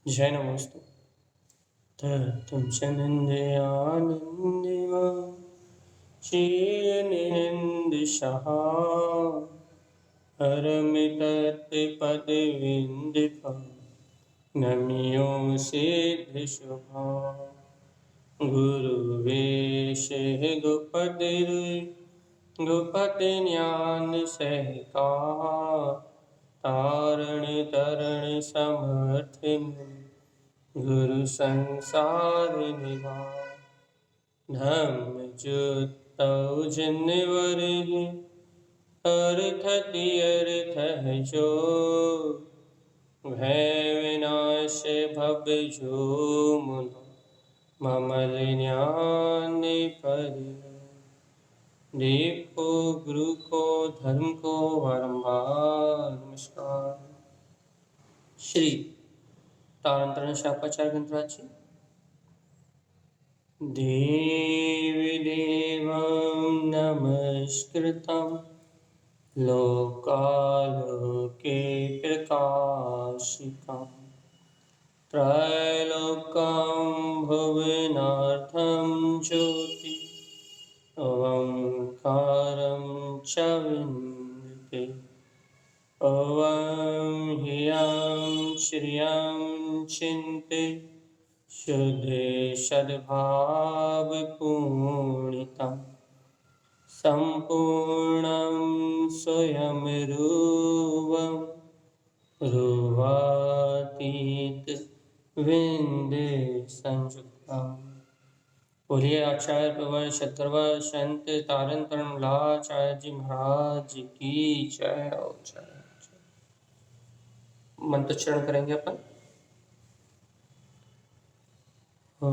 जय नमोस्तु। तत्तं च निन्द्यानन्दिमा क्षीयनिन्दिशः हरमितत्पदविन्दिका नम्यो सिद्धिशुभा गुरुवेशः गोपतिज्ञानसहिता तारणतरणसमर्थिनी गुरु संसार निभा धम्मजुतौ जिन्वरिहि अर्थति अर्थ है जो भय विनाश भव जो मुन ममल ज्ञान परियो देव को गुरु को धर्म को बारंबार नमस्कार। श्री तारंतरण शाखाचार्य ग्रंथराज जी। देवदेवं नमस्कृतं लोकालोके प्रकाशितं त्रैलोक्यं भुवनार्थं ज्योति ओंकारं च विन्दते ॐ ह्रियं श्रियं चिन्ते शुद्धे सद्भावपूर्णितं सम्पूर्णं स्वयं रूपं रूपातीत विन्दे संयुक्तम्। बोलिए आचार्य प्रवर शतरवर संत तारन लाचार्य जी महाराज की जय। और जय मंत्रोच्चारण करेंगे अपन। ॐ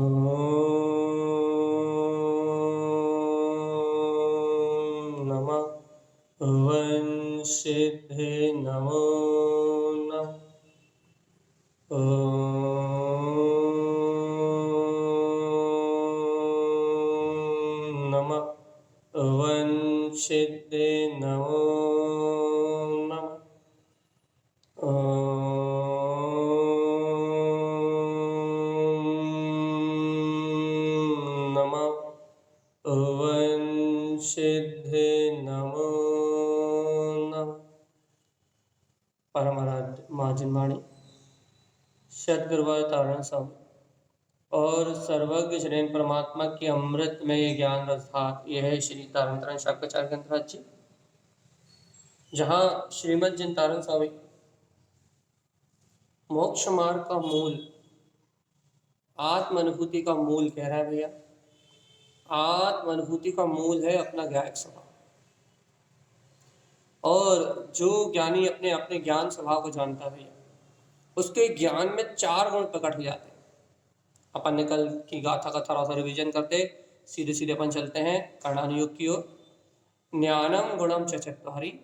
नमः ॐ सिद्धे नमो नमः ॐ नमः ॐ सिद्धे नमो नमः ॐ सिद्धे नमो नमः। परमाराध्य माँ जिनवाणी सद्गुरुवर तारण सब और सर्वज्ञ श्रेण परमात्मा की अमृत में ये ज्ञान रसात यह है श्री तारण शाखाचार्य ग्रंथराज जी, जहाँ श्रीमद जिन तारण स्वामी मोक्ष मार्ग का मूल आत्म अनुभूति का मूल कह रहा है। भैया आत्म अनुभूति का मूल है अपना ज्ञायक स्वभाव, और जो ज्ञानी अपने अपने ज्ञान स्वभाव को जानता है उसके ज्ञान में 4 गुण प्रकट हो जाते हैं। अपन ने कल की गाथा का थोड़ा सा रिविजन करते सीधे सीधे अपन चलते हैं कर्णानुयोग की ओर। ज्ञानम गुणम च चत्वारि,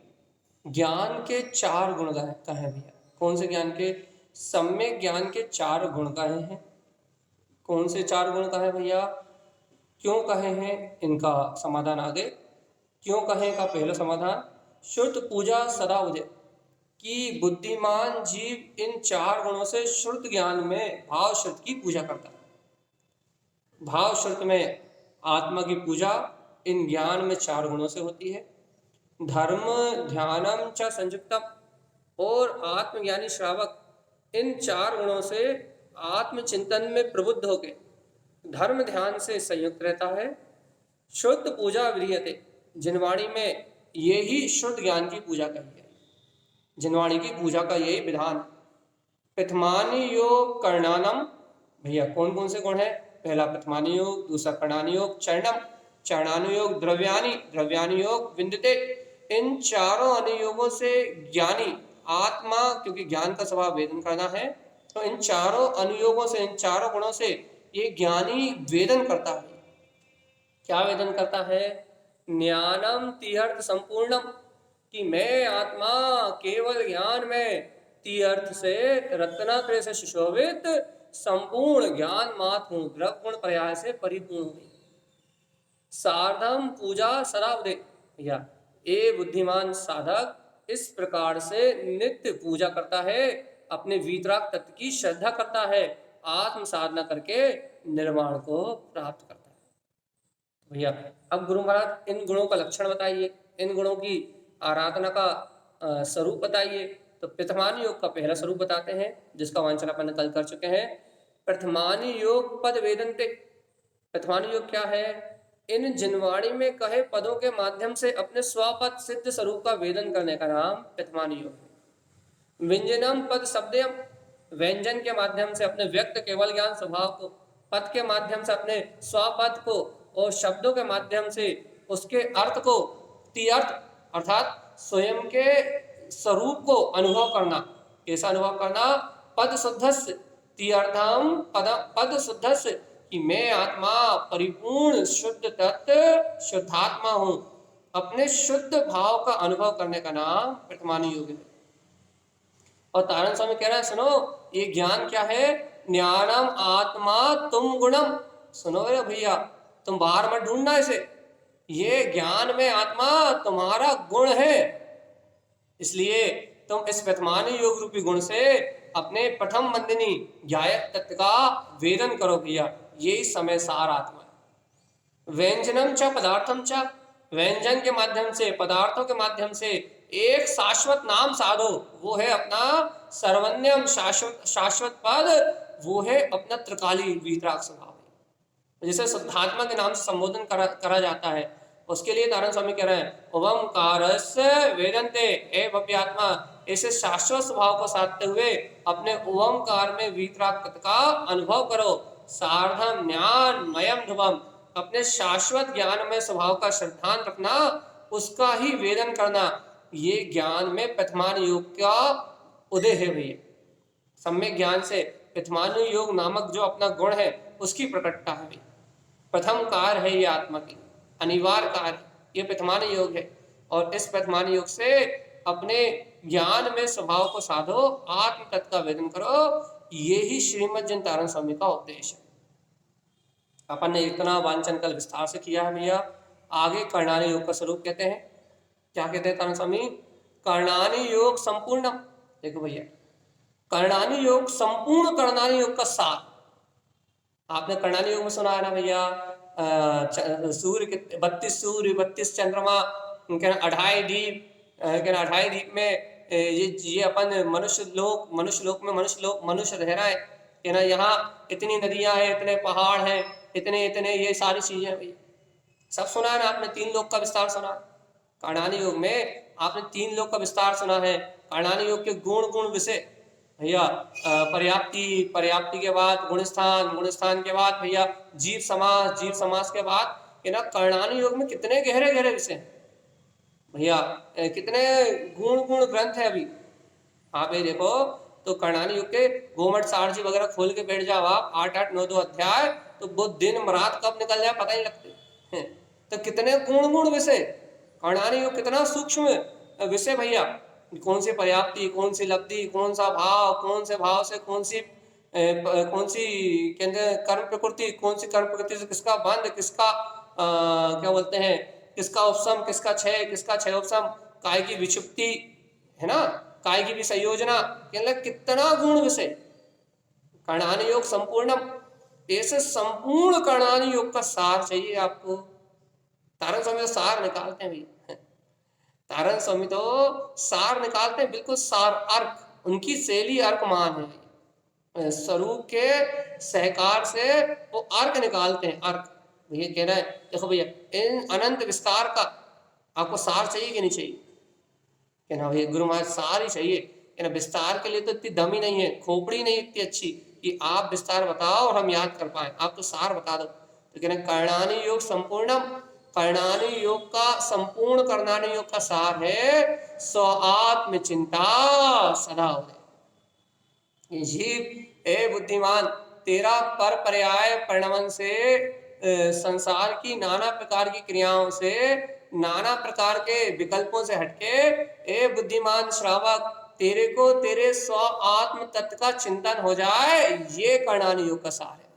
ज्ञान के 4 गुण कहे भैया। कौन से ज्ञान के? सम्यक ज्ञान के 4 गुण कहे हैं। कौन से 4 गुण कहे भैया? क्यों कहे हैं इनका समाधान आगे। क्यों कहे का पहला समाधान, श्रुत पूजा सदा उदय, कि बुद्धिमान जीव इन 4 गुणों से श्रुत ज्ञान में भाव श्रुत की पूजा करता है। भाव श्रुत में आत्मा की पूजा इन ज्ञान में 4 गुणों से होती है। धर्म ध्यानम च संयुक्तम, और आत्मज्ञानी श्रावक इन 4 गुणों से आत्मचिंतन में प्रबुद्ध होकर धर्म ध्यान से संयुक्त रहता है। शुद्ध पूजा विधीयते, जिनवाणी में यही शुद्ध ज्ञान की पूजा कही है। जिनवाणी की पूजा का यही विधान। प्रथमानि योग कर्णानम, भैया कौन कौन से गुण है? पहला प्रथमानि योग, दूसरा कर्णानि योग, चरणम चरणानुयोग, द्रव्यानि योग विन्दते। इन 4 अनुयोगों से ज्ञानी आत्मा, क्योंकि ज्ञान का स्वभाव वेदन करना है, तो इन 4 अनुयोगों से, इन 4 गुणों से ये ज्ञानी वेदन करता है। क्या वेदन करता है? ज्ञानम तीर्थ संपूर्णम, कि मैं आत्मा केवल ज्ञान में तीर्थ से रत्नात्रय से सुशोभित संपूर्ण ज्ञान मात्र हूँ, द्रव गुण पर्याय से परिपूर्ण हूँ। सार्धम पूजा सदा उदय, या ये बुद्धिमान साधक इस प्रकार से नित्य पूजा करता है अपने वीतराग तत्व की श्रद्धा करता है, आत्म साधना करके निर्वाण को प्राप्त करता है। भैया अब गुरु महाराज इन गुणों का लक्षण बताइए, इन गुणों की आराधना का स्वरूप बताइए। तो प्रथमानी योग का पहला स्वरूप बताते हैं, जिसका वांछन अपन कल कर चुके हैं। प्रथमानी योग पद वेदनते। प्रथमानी योग क्या है? इन जिनवाणी में कहे पदों के माध्यम से अपने स्वपद सिद्ध स्वरूप का वेदन करने का नाम प्रथमानी योग है। व्यंजनम पद शब्दम, व्यंजन के माध्यम से अपने व्यक्त केवल ज्ञान स्वभाव को, पद के माध्यम से अपने स्वपद को, और शब्दों के माध्यम से उसके अर्थ को, तीर्थ अर्थात स्वयं के स्वरूप को अनुभव करना। कैसा अनुभव करना? पद शुद्धस्य तीर्थम पद शुद्धस्य, कि मैं आत्मा परिपूर्ण शुद्ध तत्व शुद्धात्मा हूं। अपने शुद्ध भाव का अनुभव करने का नाम प्रथमानी योग है। और तारण स्वामी कह रहे हैं, सुनो ये ज्ञान क्या है? ज्ञानम आत्मा तुम गुणम। सुनो रे भैया, तुम बाहर मत ढूंढना इसे, ये ज्ञान में आत्मा तुम्हारा गुण है। इसलिए तुम इस प्रथमानी योग रूपी गुण से अपने प्रथम बंदिनी ज्ञायक तत्व का वेदन करो भैया, यही समय सार आत्मा है। व्यंजनम च पदार्थम च, व्यंजन के माध्यम से, पदार्थों के माध्यम से एक शाश्वत नाम साधो, वो है अपना सर्वन्यम शाश्वत पद, वो है अपना त्रिकाली वीतराग स्वभाव, जिसे शुद्धात्मा के नाम से संबोधन करा जाता है। उसके लिए तारण स्वामी कह रहे हैं, ओमकारस्य वेदन्ते, ए भव्यात्मा, ऐसे शाश्वत स्वभाव को साधते हुए अपने ओमकार में वीतराग तत्व का अनुभव करो। सार्धम ज्ञान मयम ध्रुवम, अपने शाश्वत ज्ञान में स्वभाव का श्रद्धान रखना, उसका ही वेदन करना, ये ज्ञान में प्रथमान योग का उदय है भैया। सम्यक ज्ञान से प्रथमानु योग नामक जो अपना गुण है उसकी प्रकटता है भैया। प्रथम कार्य है ये आत्मा की, अनिवार्य कार्य ये प्रथमान योग है। और इस प्रथमान योग से अपने ज्ञान में स्वभाव को साधो, आत्म तत्व का वेदन करो, ये ही श्रीमद् जन तारण स्वामी का उपदेश है। अपन ने इतना वांचन कल विस्तार से किया है भैया। आगे कर्णानी योग का स्वरूप कहते हैं। क्या कहते हैं तारण स्वामी? कर्णानी योग संपूर्ण। देखो भैया, कर्णानी योग संपूर्ण कर्णानी योग का सार। आपने कर्णानी योग में सुना है ना भैया, सूर्य के 32 सूर्य 32 चंद्रमा, 28 द्वीप, 28 द्वीप में ये अपन मनुष्य लोक में मनुष्य रह रहा है ना। यहाँ इतनी नदियां हैं, इतने पहाड़ हैं, इतने इतने ये सारी चीजें भैया सब सुना है ना आपने। 3 लोक का विस्तार सुना। कर्णानी योग में आपने 3 लोक का विस्तार सुना है। कर्णानी योग के गुण विषय भैया, पर्याप्ति के बाद गुणस्थान के बाद भैया जीव समास के बाद है ना। कर्णानी योग में कितने गहरे विषय भैया, कितने गुण ग्रंथ है। अभी आप ये देखो तो कर्णानी युग के गोमठ सारजी वगैरह खोल के बैठ जाओ आप, 8 9 अध्याय, तो वो दिन रात कब निकल जाए पता ही लगते। तो कितने गुण विषय, कर्णानी युग कितना सूक्ष्म विषय भैया। कौन सी पर्याप्ति, कौन सी लब्धि, कौन सा भाव, कौन से भाव से कौन सी कर्म प्रकृति, कौन सी कर्म प्रकृति से किसका बंध, किसका क्या बोलते हैं, किसका उपसम, किसका क्षय उपसम, काय की विक्षुप्ति है ना, काय की भी संयोजना, कितना गुण विषय। कर्णानी योग संपूर्णम, ऐसे संपूर्ण कर्णानी योग का सार चाहिए आपको। तारण स्वामी तो सार निकालते हैं भैया, तारण स्वामी तो सार निकालते हैं, बिल्कुल सार अर्क, उनकी शैली अर्कमान है। स्वरूप के सहकार से वो अर्क निकालते हैं, अर्क। भैया कह रहा है देखो भैया, इन अनंत विस्तार का आपको सार चाहिए कि नहीं चाहिए? कहना भैया गुरु महाराज सार ही चाहिए। कहना विस्तार के लिए तो इतनी दम ही नहीं है, खोपड़ी नहीं इतनी अच्छी कि आप विस्तार बताओ और हम याद कर पाए, आप तो सार बता दो। तो कहना कर्णानी योग संपूर्णम, कर्णानी योग का संपूर्ण कर्णानी योग का सार है स्व आत्म चिंता सदा उदय। जीव ए बुद्धिमान, तेरा पर पर्याय परिणमन से, संसार की नाना प्रकार की क्रियाओं से, नाना प्रकार के विकल्पों से हटके, ए बुद्धिमान श्रावक, तेरे को तेरे स्व आत्म तत्व का चिंतन हो जाए, ये कर्णानी योग का सार है।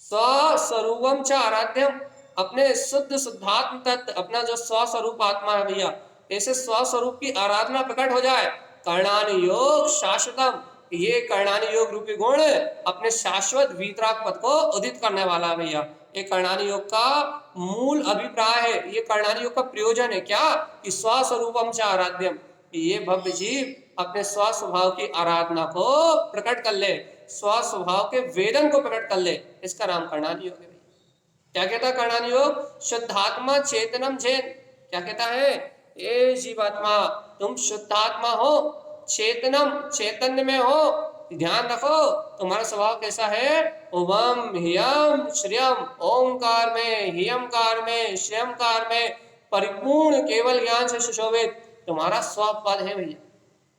स्वस्वरूपम च आराध्यम, अपने शुद्धात्म तत्व, अपना जो स्वस्वरूप आत्मा है भैया, ऐसे स्वस्वरूप की आराधना प्रकट हो जाए। कर्णानि योग शाश्वतम, ये कर्णानि योग रूपी गुण अपने शाश्वत वीतराग पद को उदित करने वाला है भैया। ये कर्णानि योग का मूल अभिप्राय है, ये कर्णानि योग का प्रयोजन है क्या कि स्वस्वरूपम च आराध्यम, ये भव्य जीव अपने स्व स्वभाव की आराधना को प्रकट कर ले, स्व स्वभाव के वेदन को प्रकट कर ले, इसका नाम कर्णानि योग है। क्या कहता है कर्णानि योग? शुद्धात्मा चेतनम जैन, क्या कहता है? ये जीवात्मा तुम शुद्धात्मा हो, चेतनम चैतन्य में हो, ध्यान रखो तुम्हारा स्वभाव कैसा है? ओम ह्यम श्रियम, ओंकार में, हियमकार में, श्रियमकार में परिपूर्ण केवल ज्ञान से सुशोभित तुम्हारा स्वपद है भैया,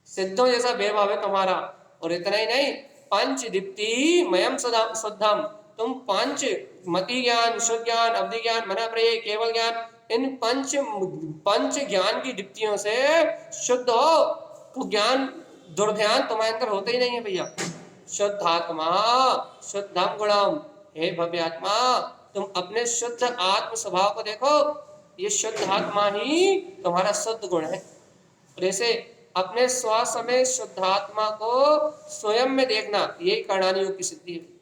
सिद्धों जैसा वैभव है तुम्हारा। और इतना ही नहीं, पंच दीप्ति मयम शुद्धम, तुम पंच मति ज्ञान, शुद्ध ज्ञान, अवधि ज्ञान, मन प्रत्यय, केवल ज्ञान, इन पंच ज्ञान की दीप्तियों से शुद्ध हो। तो ज्ञान दुर्ध्यान तुम्हारे अंदर होते ही नहीं है भैया। शुद्धात्मा शुद्धम गुणम, हे भव्य आत्मा तुम अपने शुद्ध आत्म स्वभाव को देखो, ये शुद्ध आत्मा ही तुम्हारा शुद्ध गुण है। और ऐसे अपने श्वास में शुद्धात्मा को स्वयं में देखना, यही कर्णानि योग की सिद्धि है।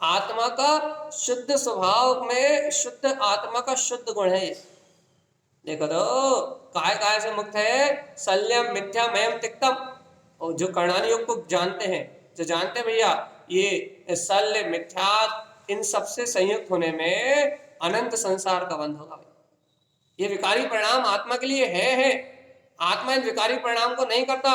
आत्मा का शुद्ध स्वभाव में शुद्ध आत्मा का शुद्ध गुण है। देखो तो काय से मुक्त है, शल्यम मिथ्या मयम तिक्तम। और जो कर्णानि योग को जानते हैं, जो जानते हैं भैया ये शल्य मिथ्या इन सबसे संयुक्त होने में अनंत संसार का बंध होगा। ये विकारी परिणाम आत्मा के लिए है। आत्मा इन विकारी परिणाम को नहीं करता।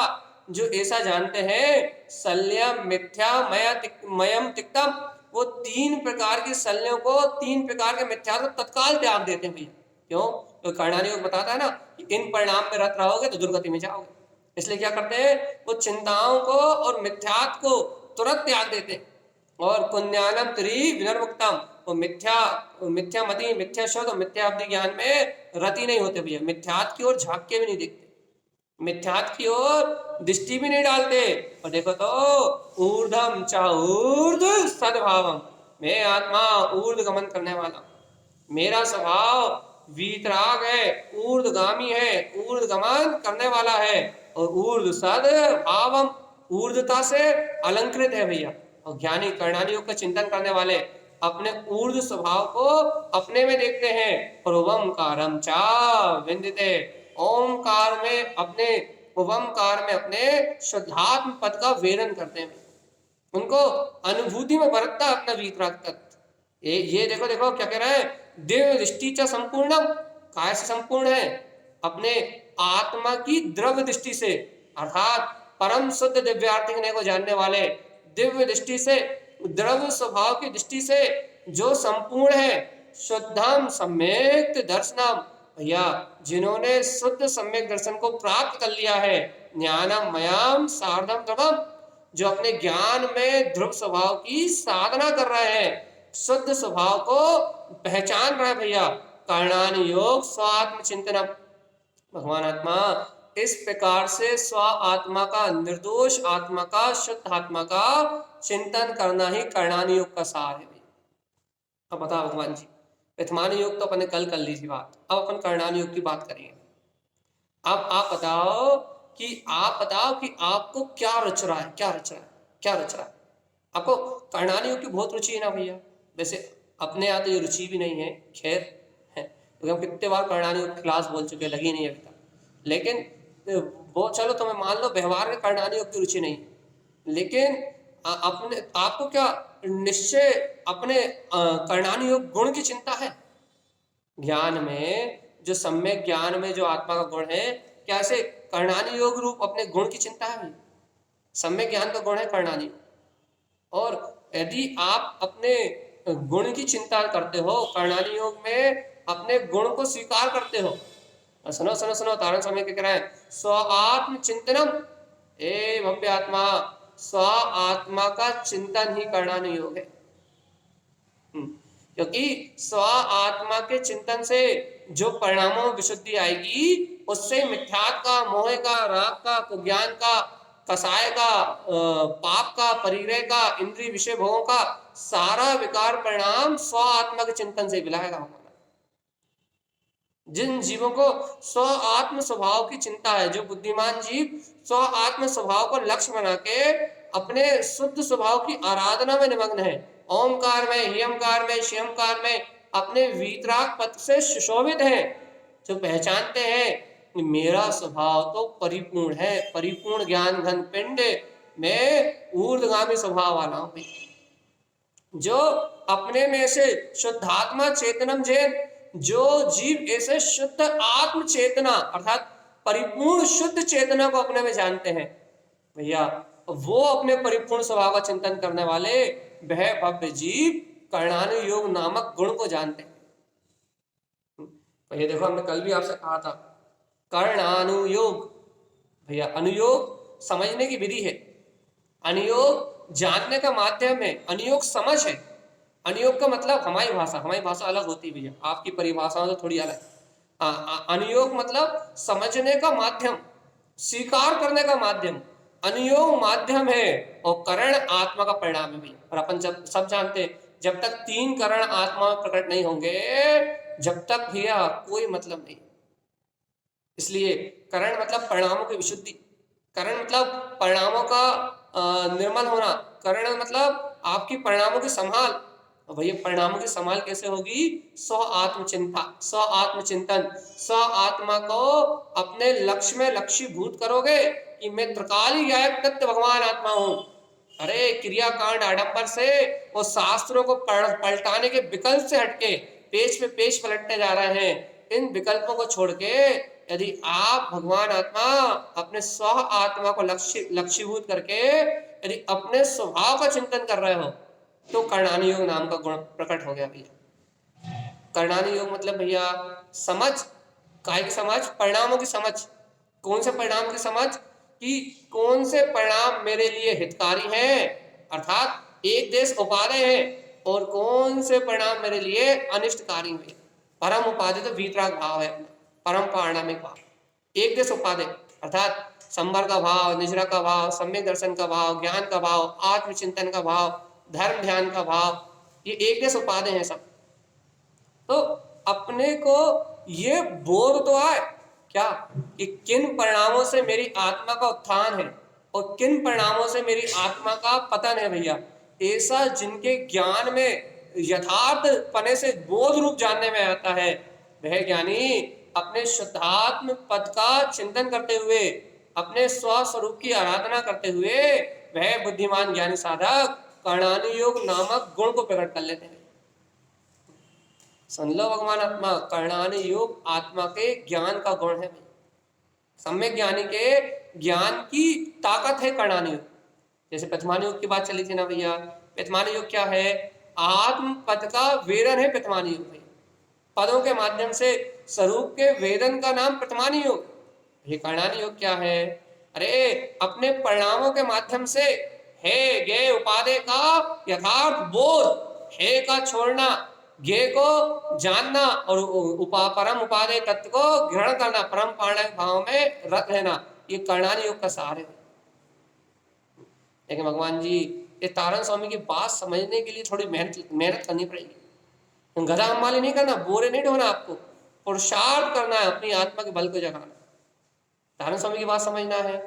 जो ऐसा जानते हैं शल्यम मिथ्या मयम तिक्तम, वो तीन प्रकार के शल्यों को, तीन प्रकार के मिथ्या को तत्काल त्याग देते हैं भैया। क्यों? तो कर्णानि योग बताता है ना कि इन परिणाम में रत रहोगे तो दुर्गति में जाओगे। इसलिए क्या करते हैं? वो चिंताओं को और मिथ्यात्व को तुरंत त्याग देते हैं। और पुण्यानम त्रि विनर्मुक्तम, वो मिथ्या मति, मिथ्या शब्द और मिथ्या अवधि ज्ञान में रति नहीं होते भैया। मिथ्यात्व की ओर झांक के भी नहीं देखते, मिथ्यात्व की ओर दृष्टि भी नहीं डालते। और देखो तो ऊर्धम च ऊर्ध सद्भावम, मैं आत्मा ऊर्ध गमन करने वाला, मेरा स्वभाव वीतराग है, ऊर्ध्वगामी है, ऊर्ध गमन करने वाला है। और ऊर्ध सद भावम, ऊर्धता से अलंकृत है भैया। और ज्ञानी कर्णानि योग का चिंतन करने वाले अपने ऊर्ध स्वभाव को अपने में देखते हैं। और ओमकारम चा विंदिते, ओमकार में अपने, ओमकार में अपने शुद्धात्म पद का वेदन करते हैं। उनको अनुभूति में बरतता अपना वीतराग तत्व। ये देखो देखो क्या कह रहा है? दिव्य दृष्टि च संपूर्णम, काय से संपूर्ण है? अपने आत्मा की द्रव्य दृष्टि से, अर्थात परम शुद्ध दिव्यार्थी को जानने वाले दिव्य दृष्टि से, द्रव्य स्वभाव की दृष्टि से जो संपूर्ण है। शुद्धम सम्यक दर्शनम, भैया जिन्होंने शुद्ध सम्यक दर्शन को प्राप्त कर लिया है। ज्ञानम मयाम सार्धम द्रवम, जो अपने ज्ञान में ध्रुव स्वभाव की साधना कर रहे हैं, शुद्ध स्वभाव को पहचान रहे हैं भैया। कर्णानि योग स्वात्म चिंतनम, भगवान आत्मा इस प्रकार से स्व आत्मा का, निर्दोष आत्मा का, शुद्ध आत्मा का चिंतन करना ही कर्णानि योग का सार है। अब बताओ भगवान जी, प्रथमानि योग तो अपन ने कल कर ली थी बात, अब अपन कर्णानि योग की बात करेंगे। अब आप बताओ कि आपको क्या रच रहा है, क्या रच रहा है आपको? कर्णानि योग की बहुत रुचि है ना भैया। वैसे अपने यहाँ तो ये रुचि भी नहीं है, खैर है, क्योंकि हम कितने बार कर्णानि योग क्लास बोल चुके, लगी नहीं अभी तक। लेकिन वो चलो तुम्हें मान लो व्यवहार में कर्णानि योग की रुचि नहीं, लेकिन अपने आपको क्या निश्चय अपने कर्णानि योग गुण की चिंता है? ज्ञान में जो सम्यक ज्ञान में जो आत्मा का गुण है, क्या ऐसे कर्णानि योग रूप अपने गुण की चिंता है? सम्यक ज्ञान का गुण है कर्णानि योग। और यदि आप अपने गुण की चिंता करते हो, कर्णानि योग में अपने गुण को स्वीकार करते हो, सुनो सुनो सुनो, तारण समय कह रहा है स्व आत्म चिंतनम, ए भव्य आत्मा, स्व आत्मा का चिंतन ही कर्णानि योग है। क्योंकि स्व आत्मा के चिंतन से जो परिणामों में विशुद्धि आएगी, उससे मिथ्यात्व का, मोह का, राग का, कुज्ञान का, कसाय का, पाप का, परिग्रह का, इंद्रिय विषय भोगों का सारा विकार परिणाम स्व आत्मा के चिंतन से मिलाएगा। जिन जीवों को स्व आत्म स्वभाव की चिंता है, जो बुद्धिमान जीव स्व आत्म स्वभाव को लक्ष्य बना के अपने शुद्ध स्वभाव की आराधना में निमग्न है, ओमकार में, हियमकार में, शियमकार में अपने वीतराग पद से सुशोभित है, जो पहचानते हैं कि मेरा स्वभाव तो परिपूर्ण है, परिपूर्ण ज्ञान घन पिंड में ऊर्ध्वगामी स्वभाव वाला हूं, जो अपने में से शुद्धात्मा चेतनम जैन, जो जीव ऐसे शुद्ध आत्म चेतना अर्थात परिपूर्ण शुद्ध चेतना को अपने में जानते हैं भैया, वो अपने परिपूर्ण स्वभाव का चिंतन करने वाले वह भव्य जीव कर्णानुयोग नामक गुण को जानते हैं। भैया देखो, हमने कल भी आपसे कहा था कर्णानुयोग, भैया अनुयोग समझने की विधि है, अनुयोग जानने का माध्यम है, अनुयोग समझ है। अनुयोग का मतलब हमारी भाषा अलग होती है भैया, आपकी परिभाषाओं से थोड़ी अलग। अनुयोग मतलब समझने का माध्यम, स्वीकार करने का माध्यम, अनुयोग माध्यम है, और करण आत्मा का परिणाम है भैया। और अपन जब सब जानते हैं, जब तक तीन करण आत्मा में प्रकट नहीं होंगे, जब तक भैया कोई मतलब नहीं। इसलिए करण मतलब परिणामों की विशुद्धि, करण मतलब परिणामों का निर्मल होना, करण मतलब आपकी परिणामों की संभाल। और भैया परिणामों की संभाल कैसे होगी? स्व आत्मचिंता, स्व आत्मचिंतन, स्व आत्मा को अपने लक्ष्य में लक्ष्यभूत करोगे कि मैं त्रिकाली गायक तत्व भगवान आत्मा हूं। अरे क्रियाकांड आडंबर से वो शास्त्रों को पलटाने के विकल्प से हटके पेज पे पेज पलटते जा रहे हैं। इन विकल्पों को छोड़ के यदि आप भगवान आत्मा अपने स्व आत्मा को लक्ष्यभूत करके यदि अपने स्वभाव का चिंतन कर रहे हो, तो कर्णानुयोग नाम का गुण प्रकट हो गया भैया। कर्णानुयोग मतलब भैया समझ, काय की समझ, परिणामों की समझ। कौन से परिणाम की समझ? कि कौन से परिणाम मेरे लिए हितकारी हैं, अर्थात एक देश उपादेय है, और कौन से परिणाम मेरे लिए अनिष्टकारी हैं। परम उपादेय तो वीतराग भाव है, परम पारणामिक भाव। एक देश उपादेय अर्थात संवर का भाव, निजरा का भाव, सम्यक दर्शन का भाव, ज्ञान का भाव, आत्मचिंतन का भाव, धर्म ध्यान का भाव, ये एक देश उपादेय हैं सब। तो अपने को ये बोध तो आए क्या कि किन परिणामों से मेरी आत्मा का उत्थान है और किन परिणामों से मेरी आत्मा का पतन है भैया। ऐसा जिनके ज्ञान में यथार्थ पने से बोध रूप जानने में आता है, वह ज्ञानी अपने शुद्धात्म पद का चिंतन करते हुए, अपने स्वस्वरूप की आराधना करते हुए, वह बुद्धिमान ज्ञानी साधक कर्णानुयोग नामक गुण को प्रकट कर लेते हैं। सुन लो भगवान आत्मा, कर्णानुयोग आत्मा के ज्ञान का गुण है। सम्यक ज्ञानी के ज्ञान की ताकत है कर्णानुयोग। जैसे प्रथमानुयोग की बात चली थी ना भैया, प्रथमानुयोग क्या है? आत्म पद का वेदन है प्रथमानुयोग भैया। पदों के माध्यम से स्वरूप के वेदन का नाम प्रथमानुयोग। ये कर्णानुयोग क्या है? अरे अपने परिणामों के माध्यम से हे गे उपादेय का यथार्थ बोध, हे का छोड़ना, गे को जानना, और परम उपादेय तत्व को ग्रहण करना, परम पारणिक भाव में रत रहना, ये कर्णानुयोग का सार है। लेकिन भगवान जी, ये तारण स्वामी की बात समझने के लिए थोड़ी मेहनत करनी पड़ेगी। गधा हमाली नहीं करना, बोरे नहीं ढोना, आपको पुरुषार्थ करना है, अपनी आत्मा के बल को जगाना। तारण स्वामी की बात समझना है।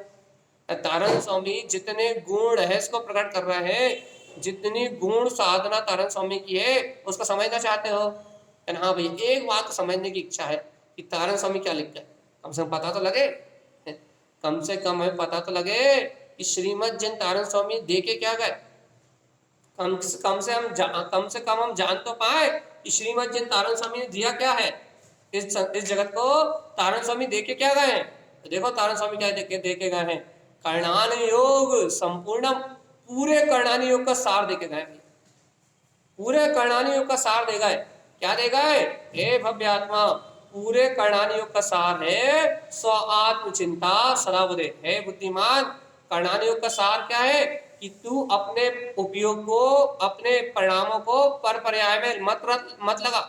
तारण स्वामी जितने गुण रहस्य को प्रकट कर रहे हैं, जितनी गुण साधना तारण स्वामी की है, उसको समझना चाहते हो? हाँ भैया, एक बात तो समझने की इच्छा है कि तारण स्वामी क्या लिख गए, कम से कम पता तो लगे, कम से कम हमें पता तो लगे कि श्रीमद जिन तारण स्वामी दे के क्या गए। कम से कम हम जान तो पाए कि श्रीमद जिन तारण स्वामी ने दिया क्या है इस जगत को। तारण स्वामी दे के क्या गए हैं? तो देखो तारण स्वामी क्या दे के गए हैं, कर्णानुयोग संपूर्णम, पूरे कर्णानुयोग का सार दे के गए। पूरे कर्णानुयोग का सार दे गए। क्या दे गए? हे भव्य आत्मा, पूरे कर्णानुयोग का सार है स्व आत्म चिंता सदा बुद्धे। हे बुद्धिमान, कर्णानुयोग का सार क्या है कि तू अपने उपयोग को, अपने परिणामों को पर पर्याय में मत लगा।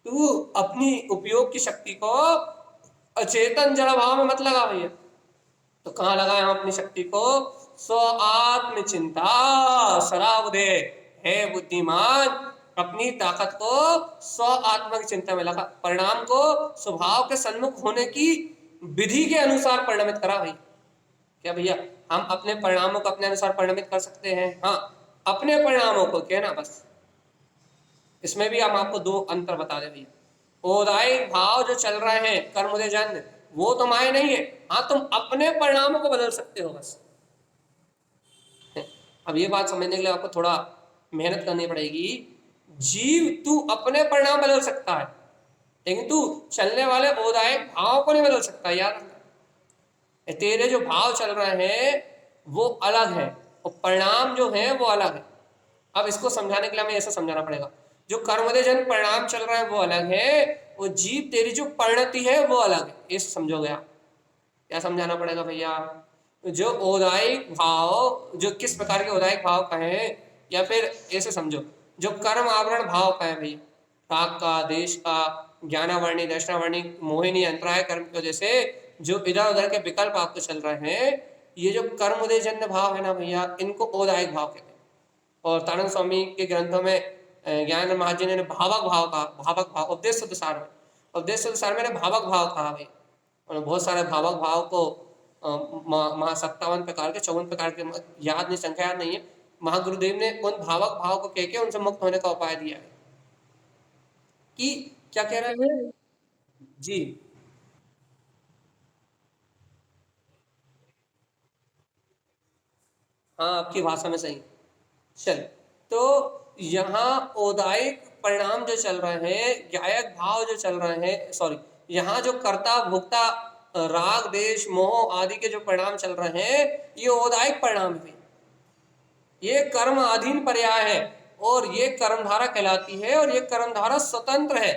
तू अपनी उपयोग की शक्ति को अचेतन जड़ भाव में मत लगा भैया। तो कहाँ लगाए हम अपनी शक्ति को? स्व आत्म चिंता सदा बुद्धे। हे बुद्धिमान, अपनी ताकत को स्व आत्मा की चिंता में लगा, परिणाम को स्वभाव के सन्मुख होने की विधि के अनुसार परिणमित करा भाई। क्या भैया हम अपने परिणामों को अपने अनुसार परिणमित कर सकते हैं? हाँ, अपने परिणामों को कहना बस। इसमें भी हम आपको दो अंतर बता दें भैया। औदायिक भाव जो चल रहे हैं कर्मोदय जन्य, वो तो माय नहीं है। हाँ, तुम अपने परिणामों को बदल सकते हो बस। अब ये बात समझने के लिए आपको थोड़ा मेहनत करनी पड़ेगी। जीव तू अपने परिणाम बदल सकता है, लेकिन तू चलने वाले औदायिक भाव को नहीं बदल सकता। याद रखना, तेरे जो भाव चल रहे हैं वो अलग है और परिणाम जो है वो अलग है। अब इसको समझाने के लिए हमें ऐसा समझाना पड़ेगा, जो कर्मोदय जन परिणाम चल रहा है वो अलग है, वो जीव तेरी जो परिणति है वो अलग है। ये समझोगे आप? क्या समझाना पड़ेगा भैया? जो औदायिक भाव, जो किस प्रकार के औदायिक भाव कहें, या फिर ऐसे समझो जो कर्म आवरण भाव कहें भैया, राग का, देश का, ज्ञानावर्णी, दर्शनावर्णी, मोहिनी, अंतराय कर्म की वजह से जो इधर उधर के विकल्प आपको चल रहे हैं, ये जो कर्मोदय जन्य भाव है ना भैया, इनको औदायिक भाव कहते हैं। और तानंद स्वामी के ग्रंथों में ज्ञान महाजन ने भावक भाव कहा, भावक भाव। उपदेश शुद्ध सार में, उपदेश शुद्ध सार में भावक भाव कहा भाई। और बहुत सारे भावक भाव को 57 प्रकार के, 54 प्रकार के, याद नहीं, संख्या याद नहीं है, महागुरुदेव ने उन भावक भाव को कह के उनसे मुक्त होने का उपाय दिया है। कि क्या कह रहे हैं जी? हाँ, आपकी भाषा में सही। चल, तो यहाँ औदायिक परिणाम जो चल रहे हैं, ज्ञायक भाव जो चल रहे हैं, सॉरी, यहाँ जो कर्ता भोक्ता राग देश मोह आदि के जो परिणाम चल रहे हैं, ये औदायिक परिणाम है। ये कर्म अधीन पर्याय है और ये कर्मधारा कहलाती है, और ये कर्मधारा स्वतंत्र है।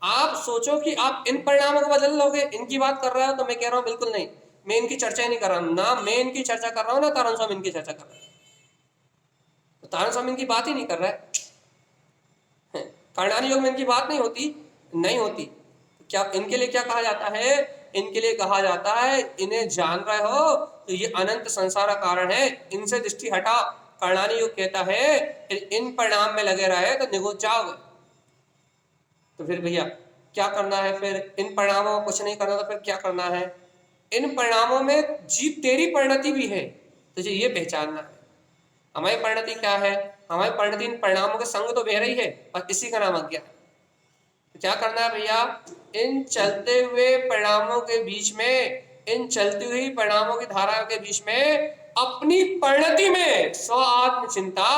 आप सोचो कि आप इन परिणामों को बदल लोगे, इनकी बात कर रहे हो, तो मैं कह रहा हूं बिल्कुल नहीं। मैं इनकी चर्चा ही नहीं कर रहा हूं, ना मैं इनकी चर्चा कर रहा हूं, ना तारण स्वामी इनकी चर्चा कर रहा है। तो तारण स्वामी इनकी बात ही नहीं कर रहा है। कर्णानी योग में इनकी बात नहीं होती, नहीं होती। क्या इनके लिए क्या कहा जाता है? इनके लिए कहा जाता है, इन्हें जान रहे हो तो ये अनंत संसार का कारण है, इनसे दृष्टि हटा। कर्णानी योग कहता है इन परिणाम में लगे रहे तो निगो जाओगे। तो फिर भैया क्या करना है? फिर इन परिणामों को कुछ नहीं करना, तो फिर क्या करना है? इन परिणामों में जीव तेरी परिणति भी है, तुझे ये पहचानना है। हमारी परिणति क्या है? हमारी परिणति इन परिणामों के संग तो बह रही है, और इसी का नाम अज्ञान। तो क्या करना है भैया? इन चलते हुए परिणामों के बीच में, इन चलती हुई परिणामों की धाराओं के बीच में अपनी परिणति में स्व आत्म चिंता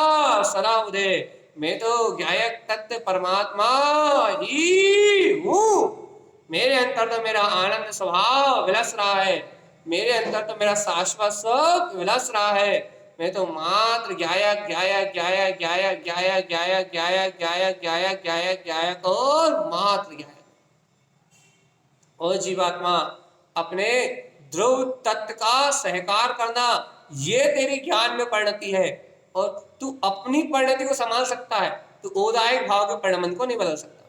सदा उदय। मैं तो ज्ञायक तत्व परमात्मा ही हूं। मेरे अंतर तो मेरा आनंद स्वभाव विलस रहा है, मेरे अंतर तो मेरा शाश्वत सुख विलस रहा है। मैं तो मात्र ज्ञायक ज्ञायक ज्ञायक ज्ञायक ज्ञायक ज्ञायक ज्ञायक ज्ञायक ज्ञायक ज्ञायक ज्ञायक और मात्र ज्ञायक। और जीवात्मा अपने ध्रुव तत्व का सहकार करना, ये तेरी ज्ञान में परिणति है। और तू अपनी परिणति को संभाल सकता है, तू औदायिक भाव के परिणमन को नहीं बदल सकता।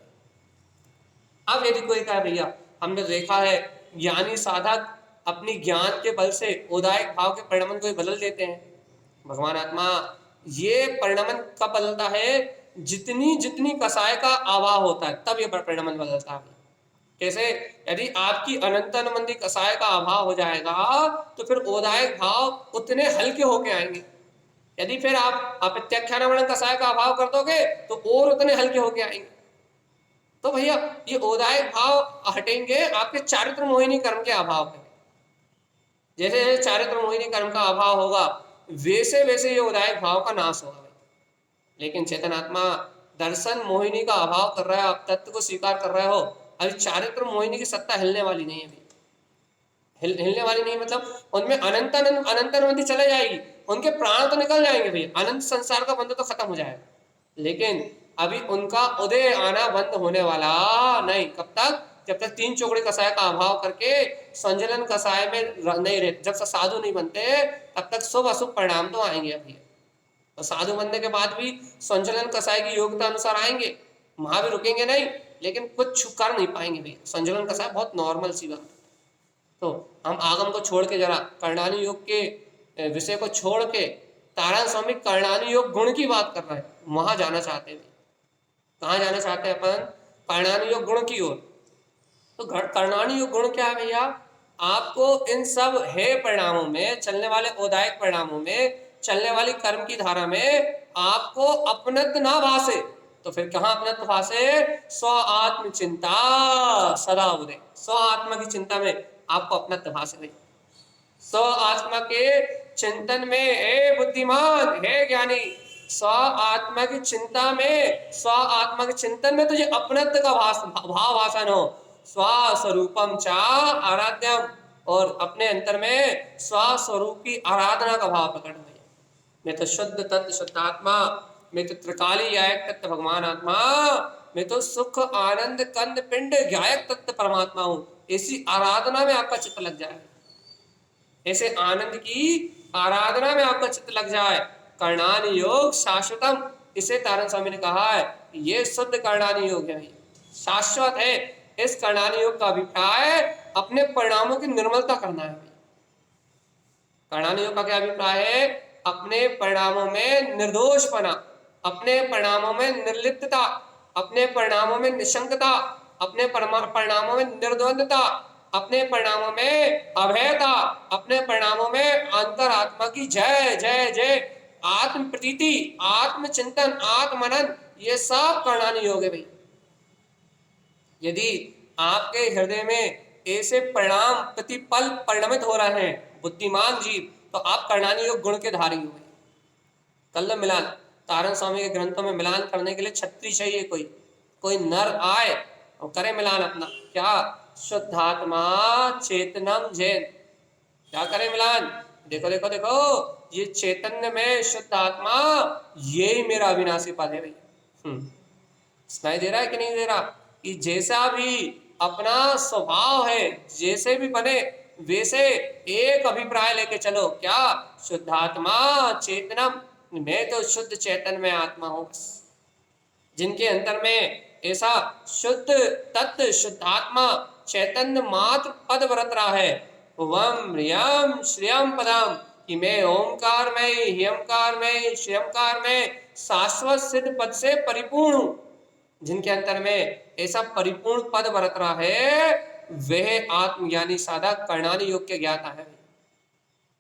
अब यदि कोई कहे भैया हमने देखा है ज्ञानी साधक अपनी ज्ञान के बल से औदायिक भाव के परिणमन को बदल देते हैं, भगवान आत्मा ये परिणमन कब बदलता है? जितनी जितनी कसाय का अभाव होता है तब ये परिणमन बदलता है। कैसे? यदि आपकी अनंतानुबंधी कसाय का अभाव हो जाएगा तो फिर औदायिक भाव उतने हल्के होके आएंगे। यदि फिर आप अप्रत्यक्षानुवरण कसाय का अभाव कर दोगे तो और उतने हल्के होके आएंगे। तो भैया ये औदायिक भाव हटेंगे आपके चारित्र मोहिनी कर्म के अभाव में। जैसे जैसे चारित्र मोहिनी कर्म का अभाव होगा वैसे वैसे ये औदायिक भाव का नाश होगा। लेकिन चेतनात्मा दर्शन मोहिनी का अभाव कर रहा है, आप तत्व को स्वीकार कर रहे हो, अभी चारित्र मोहिनी की सत्ता हिलने वाली नहीं है। हिलने वाली नहीं मतलब उनमें अनंत चले जाएगी, उनके प्राण तो निकल जाएंगे भैया, अनंत संसार का बंध तो खत्म हो जाएगा, लेकिन अभी उनका उदय आना बंद होने वाला नहीं। कब तक? जब तक तीन चौकड़ी कसाय का अभाव करके संजलन कसाय में नहीं रहते, जब तक साधु नहीं बनते तब तक शुभ अशुभ परिणाम तो आएंगे। अभी तो साधु बनने के बाद भी संजलन कसाय की योग्यता अनुसार आएंगे, वहां भी रुकेंगे नहीं, लेकिन कुछ कर नहीं पाएंगे भैया। संजलन कसाय बहुत नॉर्मल सी बात। तो हम आगम को छोड़ के जरा कर्णानी योग के विषय को छोड़ के तारण स्वामी कर्णानी योग गुण की बात कर रहे हैं, वहां जाना चाहते हैं। कहाँ जाना चाहते हैं अपन? कर्णानुयोग गुण की ओर। तो कर्णानुयोग गुण क्या है भैया? आपको इन सब है परिणामों में, चलने वाले औदायिक परिणामों में, चलने वाली कर्म की धारा में आपको अपनत्व ना भासे, तो फिर कहाँ अपनत्व भासे? स्व आत्म चिंता सदा उदय। स्व आत्मा की चिंता में आपको अपनत्व भासे भाई। स्व आत्मा के चिंतन में, हे बुद्धिमान, हे ज्ञानी, स्व आत्मा की चिंता में, स्व आत्मा के चिंतन में तुझे अपनत्व का भाव भाषण हो। स्वस्वरूपम चा आराध्यम, और अपने अंतर में स्वस्वरूप की आराधना का भाव प्रकट हो। मैं तो शुद्ध तत्व शुद्ध आत्मा, मैं तो त्रिकाली ज्ञायक तत्व भगवान आत्मा, मैं तो सुख आनंद कंद पिंड ज्ञायक तत्व परमात्मा हूं। ऐसी आराधना में आपका चित्त लग जाए, ऐसे आनंद की आराधना में आपका चित्त लग जाए। कर्णानि योग शाश्वतम, इसे तारण स्वामी ने कहा है ये शुद्ध कर्णानि योग है, शाश्वत है। इस कर्णानि योग का अभिप्राय अपने परिणामों की निर्मलता करना है। कर्णानि योग का क्या अभिप्राय है? अपने परिणामों में निर्दोषपना, अपने परिणामों में निर्लिप्तता, अपने परिणामों में निशंकता, अपने परिणामों में निर्द्वंदता, अपने परिणामों में अभयता, अपने परिणामों में अंतरात्मा की जय जय जय, आत्म प्रतीति, आत्मचिंतन, आत्मनन, ये सब कर्णानि योग है भाई। यदि आपके हृदय में ऐसे परिणाम प्रतिपल परिणमित हो रहे हैं बुद्धिमान जीव, तो आप कर्णानि योग गुण के धारी हुए। कल मिलान तारण स्वामी के ग्रंथों में मिलान करने के लिए छत्री चाहिए, कोई नर आए और करे मिलान अपना। क्या? शुद्धात्मा चेतनम जैन, क्या करे मिलान? देखो देखो देखो, ये चैतन्य में शुद्ध आत्मा, यही मेरा अविनाशी पद है भाई। सुनाई दे रहा है कि नहीं दे रहा? कि जैसा भी अपना स्वभाव है, जैसे भी बने वैसे एक अभिप्राय लेके चलो। क्या? शुद्धात्मा चेतनम, मैं तो शुद्ध चैतन्य में आत्मा हूं। जिनके अंतर में ऐसा शुद्ध तत्व शुद्धात्मा चैतन्य मात्र पद बरत रहा है, वम यम श्रियम पदम, कि मैं ओंकार में, ह्यंकार में, श्रियंकार में शाश्वत सिद्ध पद से परिपूर्ण हूं। जिनके अंतर में ऐसा परिपूर्ण पद बरत रहा है, वह आत्मज्ञानी साधक कर्णानि योग के ज्ञाता है।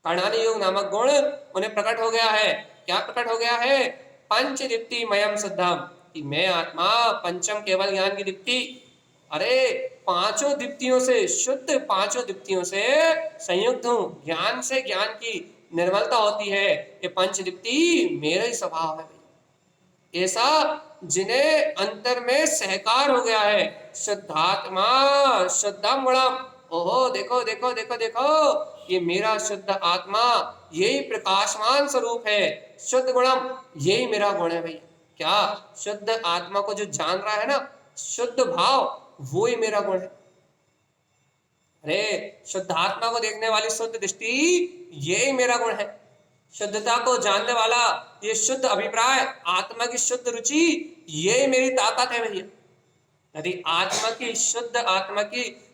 कर्णानि योग नामक गुण उन्हें प्रकट हो गया है। क्या प्रकट हो गया है? पंच दीप्ति मयम शुद्धम, कि मैं आत्मा पंचम केवल ज्ञान की दीप्ति, अरे पांचों दीप्तियों से शुद्ध, पांचों दीप्तियों से संयुक्त हूं। ज्ञान से ज्ञान की निर्मलता होती है, ये पंच दीप्ति मेरा ही स्वभाव है। ऐसा जिन्हें अंतर में सहकार हो गया है, शुद्धात्मा शुद्धम गुणम, ओहो देखो देखो देखो देखो, ये मेरा शुद्ध आत्मा, यही प्रकाशमान स्वरूप है। शुद्ध गुणम, यही मेरा गुण है भैया। क्या? शुद्ध आत्मा को जो जान रहा है ना, शुद्ध भाव, वो ही मेरा गुण है। अरे शुद्ध आत्मा को देखने वाली शुद्ध दृष्टि, यही मेरा गुण है। शुद्धता को जानने वाला ये शुद्ध अभिप्राय, आत्मा की शुद्ध रुचि, ये मेरी ताकत है भैया। यदि आत्मा की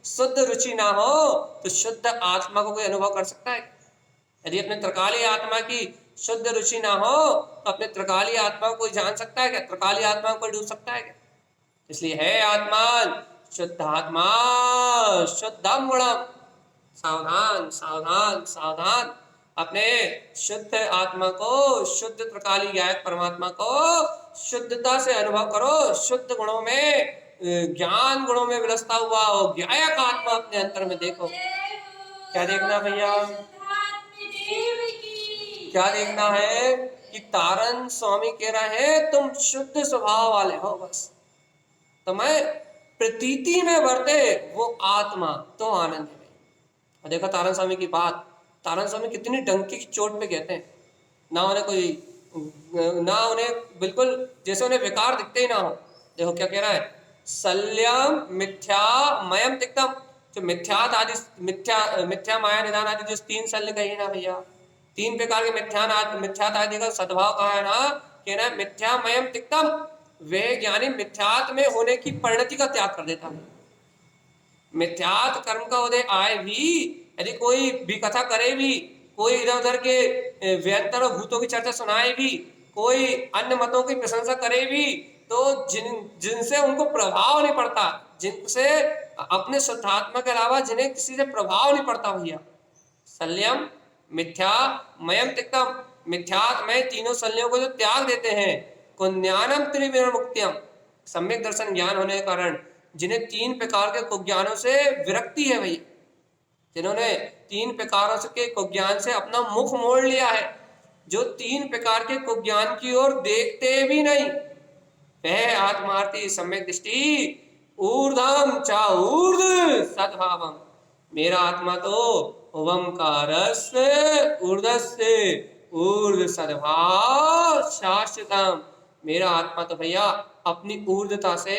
शुद्ध रुचि ना हो तो शुद्ध आत्मा को कोई अनुभव कर सकता है? यदि अपने त्रिकाली आत्मा की शुद्ध रुचि ना हो तो अपने त्रिकाली आत्मा को कोई जान सकता है क्या? त्रिकाली आत्मा को कोई डूब सकता है क्या? इसलिए है आत्मान शुद्ध आत्मा शुद्धम गुणम, सावधान सावधान सावधान, अपने शुद्ध आत्मा को, शुद्ध त्रिकाली ज्ञायक परमात्मा को शुद्धता से अनुभव करो। शुद्ध गुणों में, ज्ञान गुणों में विलसता हुआ हो ज्ञायक आत्मा अपने अंतर में देखो। क्या देखना भैया? क्या देखना है? कि तारण स्वामी कह रहा है तुम शुद्ध स्वभाव वाले हो, बस तुम्हें प्रतीति में वर्ते वो आत्मा, तो आनंद है। और देखो तारण स्वामी की बात, तारण स्वामी कितनी डंकी की चोट पे कहते हैं, ना उन्हें बिल्कुल जैसे उन्हें विकार दिखते ही ना हो। देखो क्या कह रहा है? सल्यम मिथ्या मयम तिक्तम, जो मिथ्या माया निदान आदि जो तीन शल्य कही ना भैया, तीन प्रकार के मिथ्यात आदि का सद्भाव कहा है ना, कहना है मिथ्या मयम तिक्तम, वे ज्ञानी मिथ्यात में होने की परिणति का त्याग कर देता है। मिथ्यात कर्म का उदय आए भी, यदि कोई भी कथा करे भी, कोई इधर उधर के व्यंतर और भूतों की चर्चा सुनाए भी, कोई अन्य मतों की प्रशंसा करे भी, तो जिनसे उनको प्रभाव नहीं पड़ता, जिनसे अपने शुद्धात्मा के अलावा जिन्हें किसी से प्रभाव नहीं पड़ता भैया, शल्यम मिथ्या मयम तिक्तम, मिथ्यात्मय तीनों शल्यों को जो त्याग देते हैं, कुज्ञानम त्रिविमुक्त्यम, सम्यक दर्शन ज्ञान होने के कारण जिन्हें तीन प्रकार के कुज्ञानों से विरक्ति है भैया, जिन्होंने तीन प्रकारों के कुज्ञान से अपना मुख मोड़ लिया है, जो तीन प्रकार के कुज्ञान की ओर देखते भी नहीं, वह आत्मार्थी सम्यक दृष्टि ऊर्धम चा ऊर्ध सद्भावम, मेरा आत्मा तो ओमकारस्य ऊर्धस्य ऊर्ध सद्भाव शाश्वतम, मेरा आत्मा तो भैया अपनी ऊर्धता से,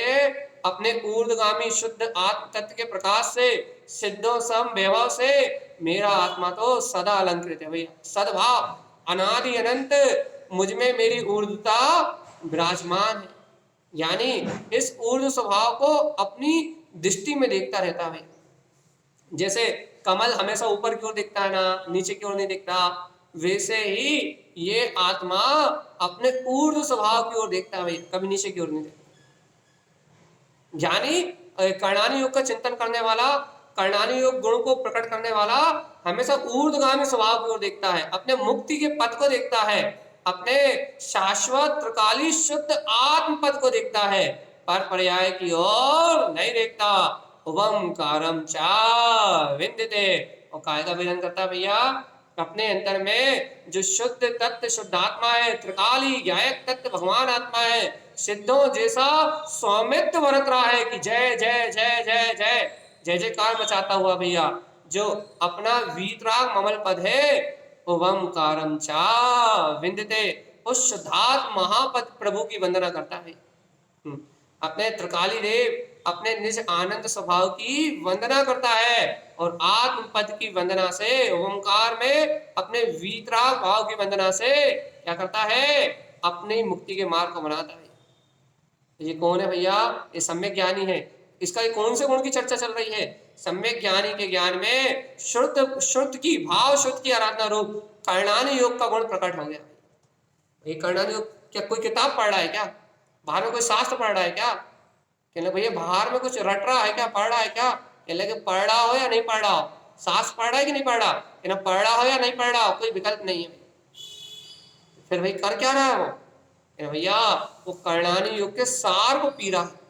अपने ऊर्ध्वगामी शुद्ध आत्म तत्व के प्रकाश से, सिद्धों सम वैभव से मेरा आत्मा तो सदा अलंकृत है भैया, सद्भाव अनादि अनंत मुझ में मेरी ऊर्ध्वता विराजमान है। यानी इस ऊर्ध्व स्वभाव को अपनी दृष्टि में देखता रहता है। जैसे कमल हमेशा ऊपर की ओर दिखता है ना, नीचे की ओर नहीं दिखता, वैसे ही ये आत्मा अपने ऊर्ध्व स्वभाव की ओर देखता है, कभी नीचे की ओर नहीं देखता। ज्ञानी कर्णानी योग का चिंतन करने वाला, कर्णानी योग गुण को प्रकट करने वाला हमेशा ऊर्ध्वगामी स्वभाव की ओर देखता है, अपने मुक्ति के पद को देखता है, अपने शाश्वत त्रिकाली शुद्ध आत्म पद को देखता है, पर पर्याय की ओर नहीं देखता। ओमकारम चा विंदते, और काय का विधान करता भैया, अपने अंतर में जो शुद्ध तत्व शुद्धात्मा है, त्रिकाली ज्ञायक तत्व भगवान आत्मा है, सिद्धों जैसा स्वामित्व बरत रहा है कि जय जय जय जय जय जय जयकार मचाता हुआ भैया, जो अपना वीतराग ममल पद है, ओमकारम चा विंदते, उस शुद्धात्म महापद प्रभु की वंदना करता है, अपने त्रिकाली देव अपने निज आनंद स्वभाव की वंदना करता है, और आत्म पद की वंदना से, ओमकार में अपने वीतराग भाव की वंदना से क्या करता है, अपनी मुक्ति के मार्ग को बनाता है। ये कौन है भैया, ये सम्यक ज्ञानी है। इसका कौन से गुण की चर्चा चल रही है, सम्यक ज्ञानी के ज्ञान में शुद्ध शुद्ध की भाव शुद्ध की आराधना रूप कर्णानी योग का गुण प्रकट हो गया। ये कर्णानी योग क्या कोई किताब पढ़ रहा है क्या, बाहर में कोई शास्त्र पढ़ रहा है क्या, कहना भैया बाहर में कुछ रट रहा है क्या, पढ़ रहा है क्या, कहने पढ़ रहा हो या नहीं पढ़ रहा हो, शास्त्र पढ़ रहा है कि नहीं पढ़ रहा, कहना पढ़ रहा हो या नहीं पढ़ रहा हो, कोई विकल्प नहीं है। फिर भाई कर क्या रहा है वो, भैया वो कर्णानी योग के सार को पी रहा है,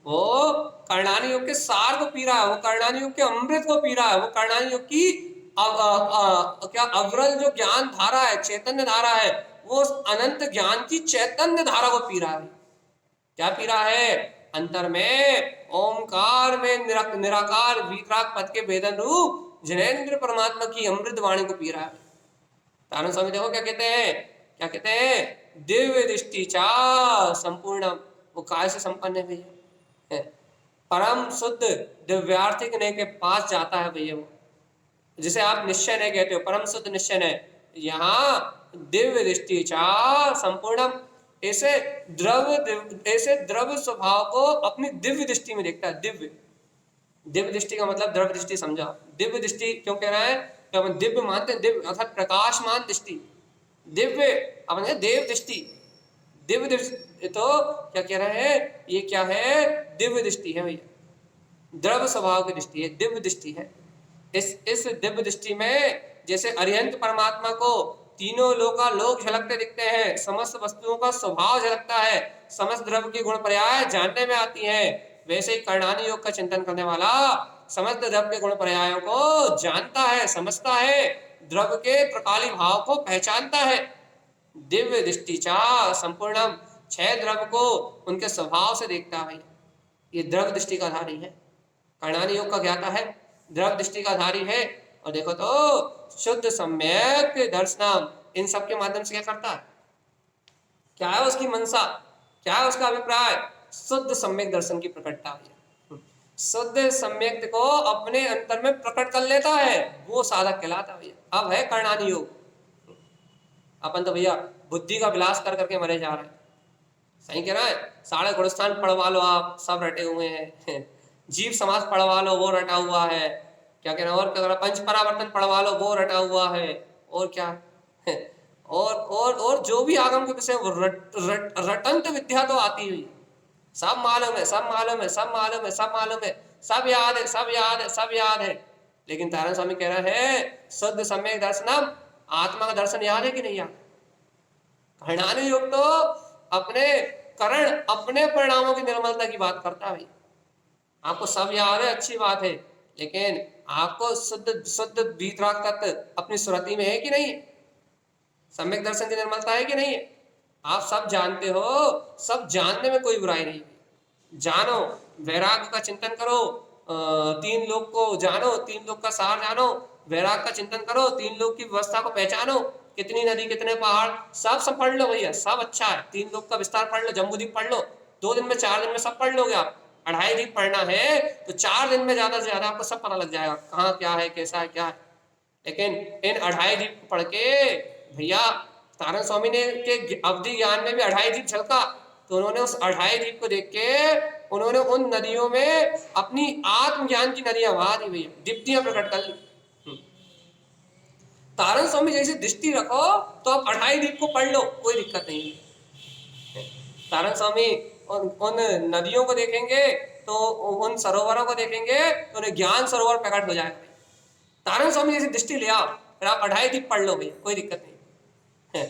वो कर्णानी योग के सार को पी रहा है, वो कर्णानी योग के अमृत को पी रहा है, वो कर्णानी योग की क्या अविरल जो ज्ञान धारा है, चैतन्य धारा है, वो अनंत ज्ञान की चैतन्य धारा को पी रहा है। क्या पी रहा है, अंतर में ओमकार में निराकार वीतराग पद के वेदन रूप जिनेन्द्र परमात्मा की अमृत वाणी को पी रहा है। तारण स्वामी देखो क्या कहते हैं, क्या कहते हैं, दिव्य दृष्टि चा संपूर्ण, वो काय से संपन्न है भैया, परम शुद्ध दिव्यार्थिक ने के पास जाता है भैया, वो जिसे आप निश्चय नहीं कहते हो, परम शुद्ध निश्चय है। यहाँ दिव्य दृष्टि चा संपूर्णम, ऐसे द्रव्य स्वभाव को अपनी दिव्य दृष्टि में देखता है। दिव्य दृष्टि का मतलब द्रव्य दृष्टि समझा, दिव्य दृष्टि क्यों कह रहा है, तो हम दिव्य मानते हैं, दिव्य अर्थात प्रकाशमान दृष्टि, दिव्य अपने देव दृष्टि, दिव्य दृष्टि तो क्या कह रहे हैं, ये क्या है, दिव्य दृष्टि है भैया, द्रव्य स्वभाव की दृष्टि है, दिव्य दृष्टि है। इस दिव्य दृष्टि में जैसे अरिहंत परमात्मा को तीनों लोग झलकते दिखते हैं, समस्त वस्तुओं का स्वभाव झलकता है, समस्त द्रव्य की गुण पर्याय जानने में आती है, वैसे ही कर्णानी योग का चिंतन करने वाला समस्त द्रव्य के गुण पर्यायों को जानता है, समझता है, द्रव्य के त्रिकाली भाव को पहचानता है। दिव्य दृष्टि चा संपूर्णम, 6 द्रव्य को उनके स्वभाव से देखता है, ये द्रव्य दृष्टि का धारी है, कर्णानी योग का ज्ञाता है, द्रव्य दृष्टि का धारी है। और देखो तो शुद्ध सम्यक दर्शनम, इन सब के माध्यम से क्या करता है, क्या है उसकी मनसा, क्या है उसका अभिप्राय, शुद्ध सम्यक दर्शन की प्रकटता है, शुद्ध सम्यक को अपने अंतर में प्रकट कर लेता है, वो साधक कहलाता है भैया। अब है कर्णानी योग, अपन तो भैया बुद्धि का विलास कर करके मरे जा रहे हैं, सही कह रहा है, साढ़े गुणस्थान पढ़वा लो आप, सब रटे हुए हैं, जीव समाज पढ़वा लो वो रटा हुआ है, क्या कहना, और क्या पंच परावर्तन पढ़वा लो वो रटा हुआ है, और क्या और जो भी आगम के विषय वो रटंत विद्या तो आती हुई, सब मालूम है, सब मालूम है, सब मालूम है, सब मालूम है, सब याद है, सब याद है, सब याद है। लेकिन तारण स्वामी कह रहा है शुद्ध सम्यक दर्शनम, आत्मा का दर्शन याद है कि नहीं याद? हरणानु योग तो अपने करण, अपने परिणामों की निर्मलता की बात करता है भाई। आपको सब याद है, अच्छी बात है, लेकिन आपको शुद्ध शुद्ध वीतराग तत्व अपनी स्मृति में है कि नहीं? सम्यक दर्शन की निर्मलता है कि नहीं है? आप सब जानते हो, सब जानने में कोई बुराई नहीं। जानो, वैराग्य का चिंतन करो, तीन लोग को जानो, तीन लोग का सार जानो, वैराग का चिंतन करो, तीन लोग की व्यवस्था को पहचानो, कितनी नदी कितने पहाड़ सब पढ़ लो भैया, सब अच्छा है। तीन लोग का विस्तार पढ़ लो, जम्बूदीप पढ़ लो, 2 दिन में 4 दिन में सब पढ़ लोगे आप। 2.5 दिन पढ़ना है तो 4 दिन में ज्यादा से ज्यादा आपको सब पता लग जाएगा, कहाँ क्या है, कैसा है, क्या है। लेकिन इन 2.5 दिन को पढ़ के भैया, तारण स्वामी ने के अवधि ज्ञान में भी 2.5 दिन झलका, तो उन्होंने उस 2.5 दिन को देख के उन्होंने उन नदियों में अपनी आत्मज्ञान की नदियां बहा दी भैया, दीप्तियां प्रकट कर ली। तारण स्वामी जैसी दृष्टि रखो तो आप 2.5 दिन को पढ़ लो, कोई दिक्कत नहीं है। तारण स्वामी उन नदियों को देखेंगे तो, उन सरोवरों को देखेंगे तो उन्हें ज्ञान सरोवर प्रकट हो जाएगा। तारण स्वामी जैसी दृष्टि ले आओ, फिर आप 2.5 दिन पढ़ लो भैया, कोई दिक्कत नहीं है।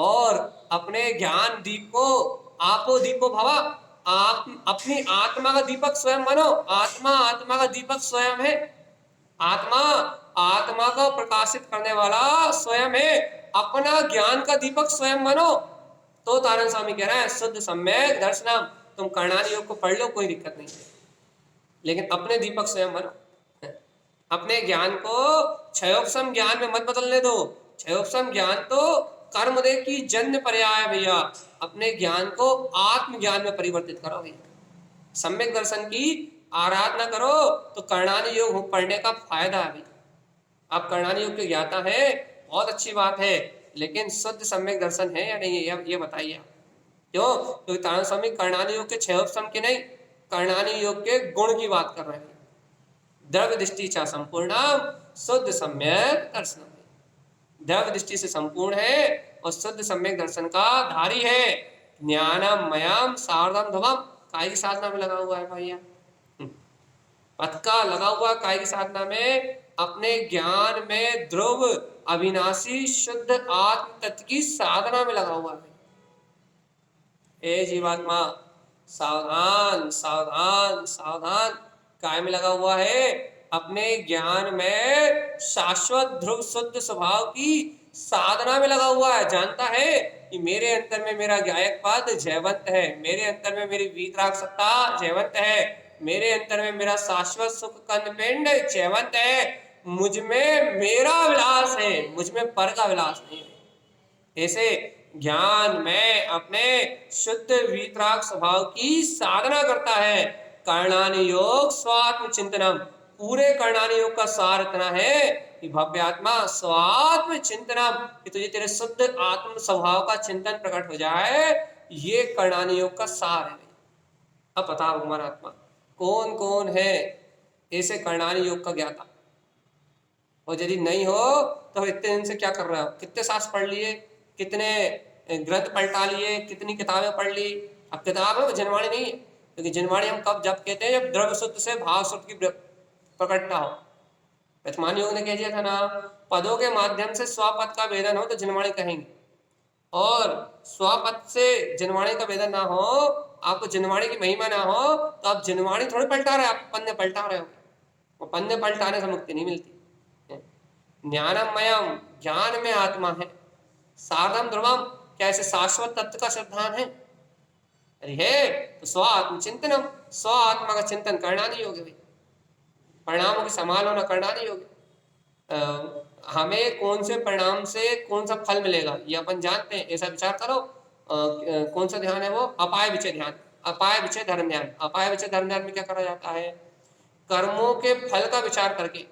और अपने ज्ञान दीप को आपो दीपो भवा, आप अपनी आत्मा का दीपक स्वयं बनो। आत्मा का दीपक स्वयं है। आत्मा को प्रकाशित करने वाला स्वयं है। अपना ज्ञान का दीपक स्वयं बनो। तो तारण स्वामी कह रहा है शुद्ध सम्यक दर्शनम, तुम कर्णानि योग को पढ़ लो, कोई दिक्कत नहीं है, लेकिन अपने दीपक स्वयं बनो। अपने ज्ञान को क्षयोपम ज्ञान में मत बदलने दो। क्षयोपम ज्ञान तो कर्मदेह की जन्य पर्याय भैया, अपने ज्ञान को आत्मज्ञान में परिवर्तित करो भैया। सम्यक दर्शन की आराधना करो तो कर्णानि योग पढ़ने का फायदा है भैया। आप कर्णानि योग के ज्ञाता है, बहुत अच्छी बात है, लेकिन शुद्ध सम्यक दर्शन है या नहीं है ये बताइए आप। क्यों? क्योंकि तारण स्वामी कर्णानि योग के क्षयोपम के नहीं, कर्णानि योग के गुण की बात कर रहे हैं। द्रव्य दृष्टि चा संपूर्ण शुद्ध सम्यक दर्शन, द्रव्य दृष्टि से संपूर्ण है और शुद्ध सम्यक दर्शन का धारी है। ज्ञानम मयम सार्धम ध्रुवम, काय की साधना में लगा हुआ है भैया, पथका लगा हुआ काय की साधना में, अपने ज्ञान में ध्रुव अविनाशी शुद्ध आत्म तत्व की साधना में लगा हुआ है। ए जीवात्मा, सावधान सावधान सावधान, काय में लगा हुआ है? अपने ज्ञान में शाश्वत ध्रुव शुद्ध स्वभाव की साधना में लगा हुआ है। जानता है कि मेरे अंतर में मेरा गायक पद जयवंत है, मेरे अंतर में मेरी वीतराग सत्ता जयवंत है, मेरे अंतर में मेरा शाश्वत सुख कंद पिंड जयवंत है, मुझ में मेरा विलास है, मुझ में पर का विलास नहीं है। ऐसे ज्ञान में अपने शुद्ध वीतराग स्वभाव की साधना करता है। कर्णानि योग स्वात्म चिंतनम, पूरे कर्णानि योग का सार इतना है कि भव्य आत्मा स्वात्म चिंतनम, कि तुझे तेरे शुद्ध आत्म स्वभाव का चिंतन प्रकट हो जाए, ये कर्णानि योग का सार है। अब बताओ हमारा आत्मा कौन कौन है ऐसे कर्णानि योग का ज्ञाता? और यदि नहीं हो तो इतने दिन से क्या कर रहे हो? कितने शास्त्र पढ़ लिए, कितने ग्रंथ पलटा लिए, कितनी किताबें पढ़ ली? अब किताब है, जनवाणी नहीं है, क्योंकि जनवाणी हम कब जब कहते हैं जब द्रव्य शुद्ध से भाव शुद्ध की प्रकटता हो। प्रथमान योग ने कह दिया था ना, पदों के माध्यम से स्वपद का वेदन हो तो जनवाणी कहेंगे, और स्वपद से जनवाणी का वेदन ना हो, आपको जनवाणी की महिमा ना हो, तो आप जनवाणी थोड़ी पलटा रहे, आप पन्ने पलटा रहे हो। वो पन्ने पलटाने से मुक्ति नहीं मिलती। ज्ञानमयम, ज्ञान में आत्मा है। सार्धम ध्रुवम, क्या ऐसे शाश्वत तत्व का सिद्धांत है? अरे है तो स्व आत्म चिंतनम, स्व आत्मा का चिंतन करना नहीं होगा भाई, परिणामों की संभाल होना करना नहीं होगा। हमें कौन से परिणाम से कौन सा फल मिलेगा ये अपन जानते हैं, ऐसा विचार करो। कौन सा ध्यान है वो? अपाय विचय ध्यान, अपाय विचय धर्म ध्यान। अपाय विचय धर्म ध्यान में क्या करा जाता है? कर्मों के फल का विचार करके,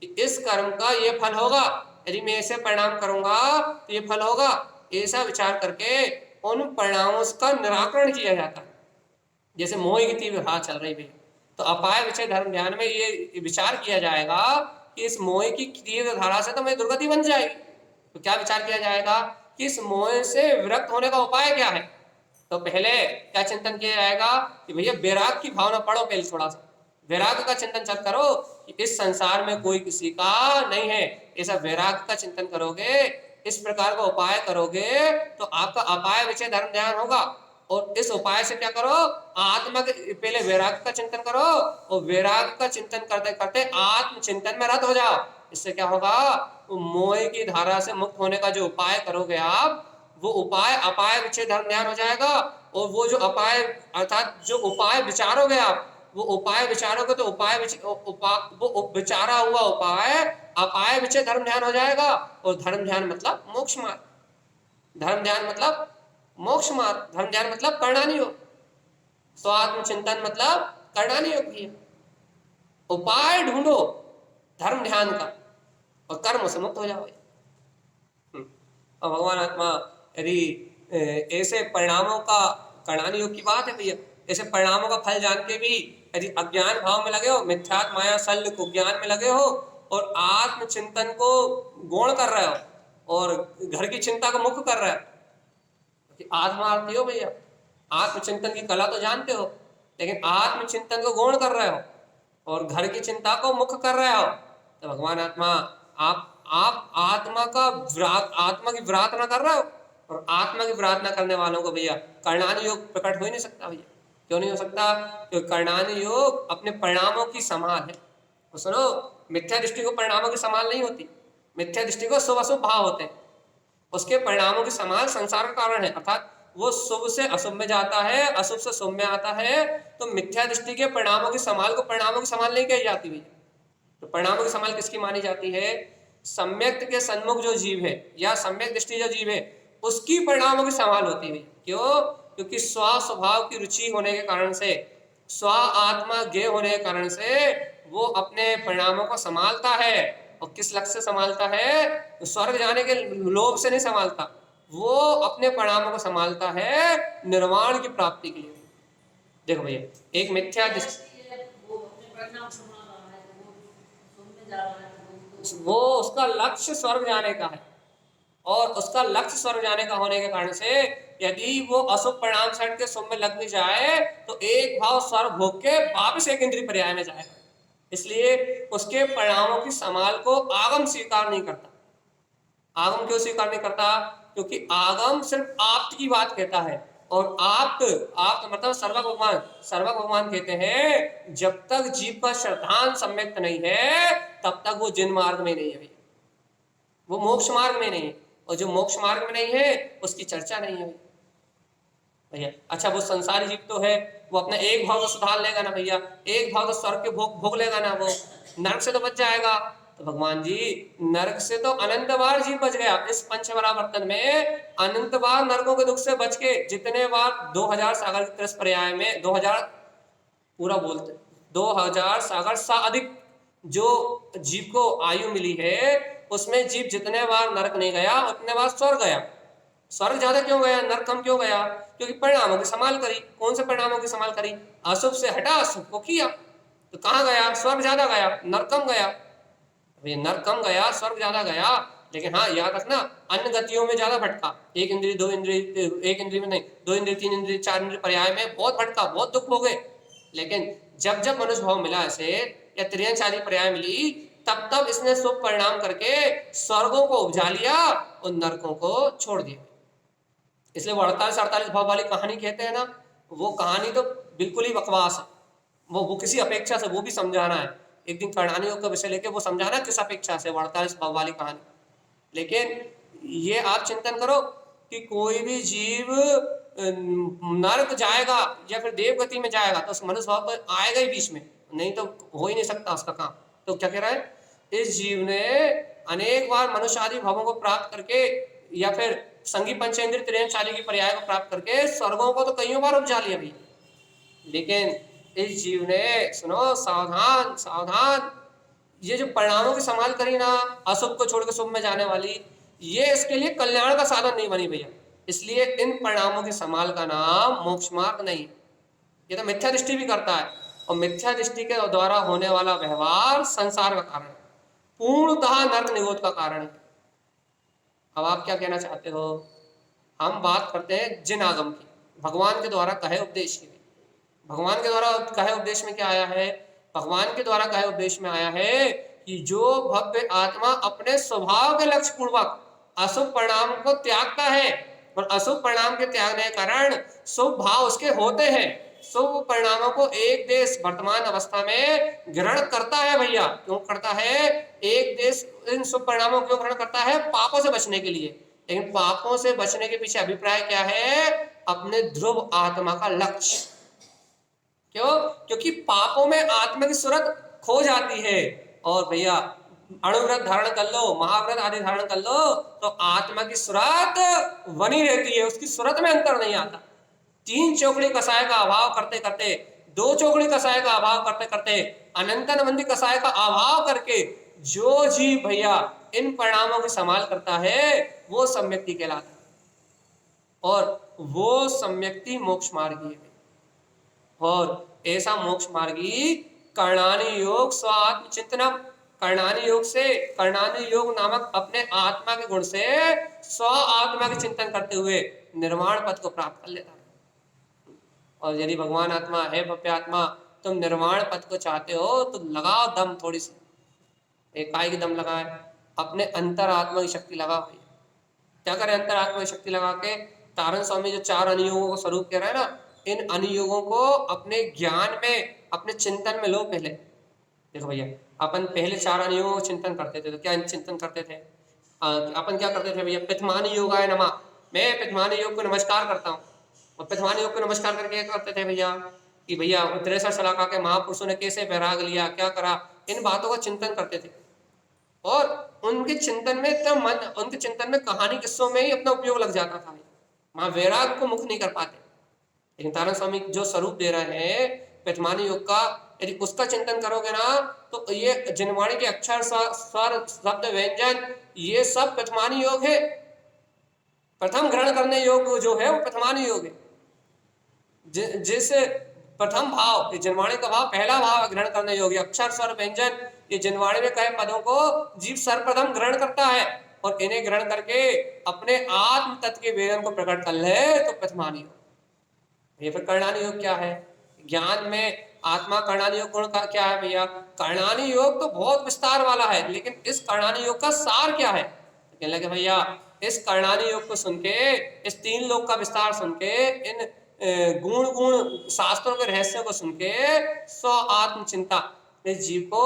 इस कर्म का ये फल होगा, यदि मैं ऐसे परिणाम करूंगा तो ये फल होगा, ऐसा विचार करके उन परिणामों का निराकरण किया जाता है। जैसे मोह की तीव्र राह चल रही है, तो अपाय विचय धर्म ध्यान में ये विचार किया जाएगा कि इस मोह की तीव्र धारा से तो मेरी दुर्गति बन जाएगी। तो क्या विचार किया जाएगा? कि इस मोह से विरक्त होने का उपाय क्या है। तो पहले क्या चिंतन किया जाएगा कि भैया वैराग की भावना पढ़ो, पहले थोड़ा सा वैराग का चिंतन चल करो कि इस संसार में कोई किसी का नहीं है। ऐसा वैराग का चिंतन करोगे, इस प्रकार का उपाय करोगे तो आपका अपाय विषय धर्म ध्यान होगा। और इस उपाय से क्या करो, आत्मा के पहले वैराग का चिंतन करो और वैराग का चिंतन करते करते आत्म चिंतन में रत हो जाओ। इससे क्या होगा, मोह की धारा से मुक्त होने का जो उपाय करोगे आप, वो उपाय अपाय विषय धर्म ध्यान हो जाएगा। और वो जो अपाय अर्थात जो उपाय विचारोगे आप, वो उपाय विचारोगे तो वो विचारा हुआ उपाय अपाय विषय धर्म ध्यान हो जाएगा। और धर्म ध्यान मतलब मोक्ष मार्ग, धर्म ध्यान मतलब मोक्ष मार्ग, धर्म ध्यान मतलब करणानी योग, स्वात्म चिंतन मतलब करणानी योग भी है। उपाय ढूंढो धर्म ध्यान का और कर्म से मुक्त हो जाओगे। और भगवान आत्मा यदि ऐसे परिणामों का, करणानी योग की बात है भैया, ऐसे परिणामों का फल जान के भी यदि अज्ञान भाव में लगे हो, मिथ्यात्व माया शल्य को ज्ञान में लगे हो और आत्म चिंतन को गौण कर रहे हो और घर की चिंता को मुक्त कर रहे हो, आत्मार्थी हो भैया, आत्मचिंतन की कला तो जानते हो, लेकिन आत्मचिंतन को गौण कर रहे हो और घर की चिंता को मुक्त कर रहे हो, तो भगवान आत्मा आप आत्मा की प्रार्थना कर रहे हो। और आत्मा की प्रार्थना करने वालों को भैया करणानी योग प्रकट हो ही नहीं सकता भैया। क्यों नहीं हो सकता? क्योंकि करणानी योग अपने परिणामों की संभाल है। तो सुनो, मिथ्या दृष्टि को परिणामों की संभाल नहीं होती, मिथ्या दृष्टि को शुभ अशुभ भाव होते हैं, उसके परिणामों की संभाल संसार का कारण है। अर्थात वो शुभ से अशुभ में जाता है, अशुभ से शुभ में आता है। तो मिथ्या दृष्टि के परिणामों की संभाल को परिणामों की संभाल नहीं कही जाती भैया। तो परिणामों की संभाल किसकी मानी जाती है? सम्यक के सन्मुख जो जीव है या सम्यक दृष्टि जो जीव है, उसकी परिणामों की संभाल होती है। क्यों? क्योंकि स्व स्वभाव की रुचि होने के कारण से, स्व आत्मा ज्ञेय होने के कारण से वो अपने परिणामों को संभालता है। और किस लक्ष्य से संभालता है? तो स्वर्ग जाने के लोभ से नहीं संभालता, वो अपने परिणामों को संभालता है निर्वाण की प्राप्ति के लिए। देखो भैया, एक मिथ्या वो उसका लक्ष्य स्वर्ग जाने का है और उसका लक्ष्य स्वर्ग जाने का होने के कारण से यदि वो अशुभ परिणाम से हट के शुभ में लग भी जाए तो एक भाव स्वर्ग भोग के वापस एक इंद्रिय पर्याय में जाएगा। इसलिए उसके परिणामों की संभाल को आगम स्वीकार नहीं करता। आगम क्यों स्वीकार नहीं करता? क्योंकि आगम सिर्फ आप्त की बात कहता है और आप्त मतलब सर्वक भगवान कहते हैं जब तक जीव का श्रद्धांत सम्यक्त नहीं है तब तक वो जिन मार्ग में नहीं है, वो मोक्ष मार्ग में नहीं है। और जो मोक्ष मार्ग में नहीं है उसकी चर्चा नहीं है भैया। अच्छा, वो संसारी जीव तो है, वो अपना एक भाव तो सुधार लेगा ना भैया, एक भाव तो स्वर्ग के भोग लेगा ना, वो नरक से तो बच जाएगा। तो भगवान जी, नरक से तो अनंत बार जीव बच गया। इस पंचवरावर्तन में अनंत बार नरकों के दुख से बच के जितने बार 2000 सागर के 30 पर्याय में 2000 पूरा बोलते 2000 सागर सा अधिक जो जीव को आयु मिली है उसमें जीव जितने बार नरक नहीं गया उतने बार स्वर्ग गया। स्वर्ग ज्यादा क्यों गया, नरक कम क्यों गया? क्योंकि परिणामों की संभाल करी। कौन से परिणामों की संभाल करी? अशुभ से हटा, शुभ को किया। तो कहाँ गया? स्वर्ग ज्यादा गया, नरक कम गया। नरक कम गया, स्वर्ग ज्यादा गया, लेकिन हाँ याद रखना अन्य गतियों में ज्यादा भटका। एक इंद्रिय दो इंद्रिय, एक इंद्रिय में नहीं, 2 इंद्रिय 3 इंद्रिय 4 इंद्रिय पर्याय में बहुत भटका, बहुत दुख हो गए। लेकिन जब जब मनुष्य भाव मिला इसे या त्रियंश आदि पर्याय मिली तब तब इसने शुभ परिणाम करके स्वर्गों को उपजा लिया और नरकों को छोड़ दिया। इसलिए वो 48-48 भाव वाली कहानी कहते हैं ना, वो कहानी तो बिल्कुल ही बकवास है। वो किसी अपेक्षा से वो भी समझाना है, एक दिन करणानी योग का विषय लेके वो समझाना किस अपेक्षा से, वो 48 भाव वाली कहानी। लेकिन ये आप चिंतन करो कि कोई भी जीव नरक जाएगा या फिर देवगति में जाएगा तो उस मनुष्य भाव तो आएगा ही बीच में, नहीं तो हो ही नहीं सकता उसका काम। तो क्या कह रहा है, इस जीव ने अनेक बार मनुष्य आदि भावों को प्राप्त करके या फिर संगी पंचेंद्रिय त्रियंश आदि की पर्याय को प्राप्त करके स्वर्गों को तो कईयों बार उपजा लिया भी। लेकिन इस जीव ने, सुनो, सावधान सावधान, ये जो परिणामों की संभाल करी ना अशुभ को छोड़ के शुभ में जाने वाली, ये इसके लिए कल्याण का साधन नहीं बनी भैया। इसलिए इन परिणामों की संभाल का नाम मोक्ष मार्ग नहीं, ये तो मिथ्या दृष्टि भी करता है और मिथ्या दृष्टि के द्वारा होने वाला व्यवहार संसार का कारण है, पूर्णतः नरक निरोध का कारण है। अब आप क्या कहना चाहते हो? हम बात करते हैं जिन आगम की, भगवान के द्वारा कहे उपदेश की। भगवान के द्वारा कहे उपदेश में क्या आया है? भगवान के द्वारा कहे उपदेश में आया है कि जो भव्य आत्मा अपने स्वभाव के लक्ष्य पूर्वक अशुभ परिणाम को त्यागता है और अशुभ परिणाम के त्यागने के कारण शुभ भाव उसके होते हैं, शुभ परिणामों को एक देश वर्तमान अवस्था में ग्रहण करता है। भैया क्यों करता है? एक देश इन शुभ परिणामों को क्यों ग्रहण करता है? पापों से बचने के लिए। लेकिन पापों से बचने के पीछे अभिप्राय क्या है? अपने ध्रुव आत्मा का लक्ष्य। क्यों? क्योंकि पापों में आत्मा की सूरत खो जाती है। और भैया अणुव्रत धारण कर लो, महाव्रत आदि धारण कर लो, तो आत्मा की सूरत बनी रहती है, उसकी सूरत में अंतर नहीं आता। 3 चौकड़ी कसाय का अभाव करते करते, 2 चौकड़ी कसाय का अभाव करते करते, अनंतन कसाय का अभाव करके जो जीव भैया इन परिणामों की संभाल करता है वो सम्यक्ति कहलाता है, और वो सम्यक्ति मोक्ष मार्गी है। और ऐसा मोक्ष मार्गी कर्णानी योग स्व आत्म चिंतनम, कर्णानी योग से, कर्णानी योग नामक अपने आत्मा के गुण से स्व आत्मा के चिंतन करते हुए निर्वाण पद को प्राप्त कर लेता है। और यदि भगवान आत्मा है, भव्य आत्मा, तुम निर्वाण पद को चाहते हो तो लगाओ दम, थोड़ी सी एकाई की दम लगाए, अपने अंतर आत्मा की शक्ति लगाओ। क्या करें अंतर आत्मा की शक्ति लगा के? तारण स्वामी जो 4 अनुयोगों को स्वरूप कह रहा है ना, इन अनुयोगों को अपने ज्ञान में, अपने चिंतन में लो। पहले देखो भैया, अपन पहले 4 अनुयोगों को चिंतन करते थे, तो क्या चिंतन करते थे? अपन क्या करते थे भैया? पिथमान योगाय नमः, मैं पिथमान योग को नमस्कार करता हूँ। और पिथमान योग को नमस्कार करके क्या करते थे भैया कि भैया 63 शलाका के महापुरुषों ने कैसे वैराग लिया, क्या करा, इन बातों का चिंतन करते थे। और उनके चिंतन में इतना मन, उनके चिंतन में कहानी किस्सों में ही अपना उपयोग लग जाता था। वहां वैराग को मुक्त नहीं कर पाते। लेकिन तारण स्वामी जो स्वरूप दे रहे हैं पिथमानी योग का, यदि उसका चिंतन करोगे ना तो ये जिनवाणी के अक्षर, स्वर, शब्द, व्यंजन, ये सब पिथमानी योग है। प्रथम ग्रहण करने योग जो है वो पिथमानी योग है। जैसे प्रथम भाव, ये जिनवाणी का भाव, पहला भाव ग्रहण करने योग्य, अक्षर, स्वर, व्यंजन, ये जिनवाणी में कहे पदों को जीव सर्वप्रथम ग्रहण करता है और इन्हें ग्रहण करके अपने आत्म तत्व के वेदन को प्रकट कर ले तो प्रथमानी योग। ये फिर कर्णानी योग क्या है? ज्ञान में आत्मा कर्णानी योग गुण का क्या है भैया? कर्णानी योग तो बहुत विस्तार वाला है, लेकिन इस कर्णानी योग का सार क्या है? तो कहने लगे भैया इस कर्णानी योग को सुन के, इस 3 लोक का विस्तार सुन के, इन गुण शास्त्रों के रहस्यों को सुन के स्व आत्म चिंता, इस जीव को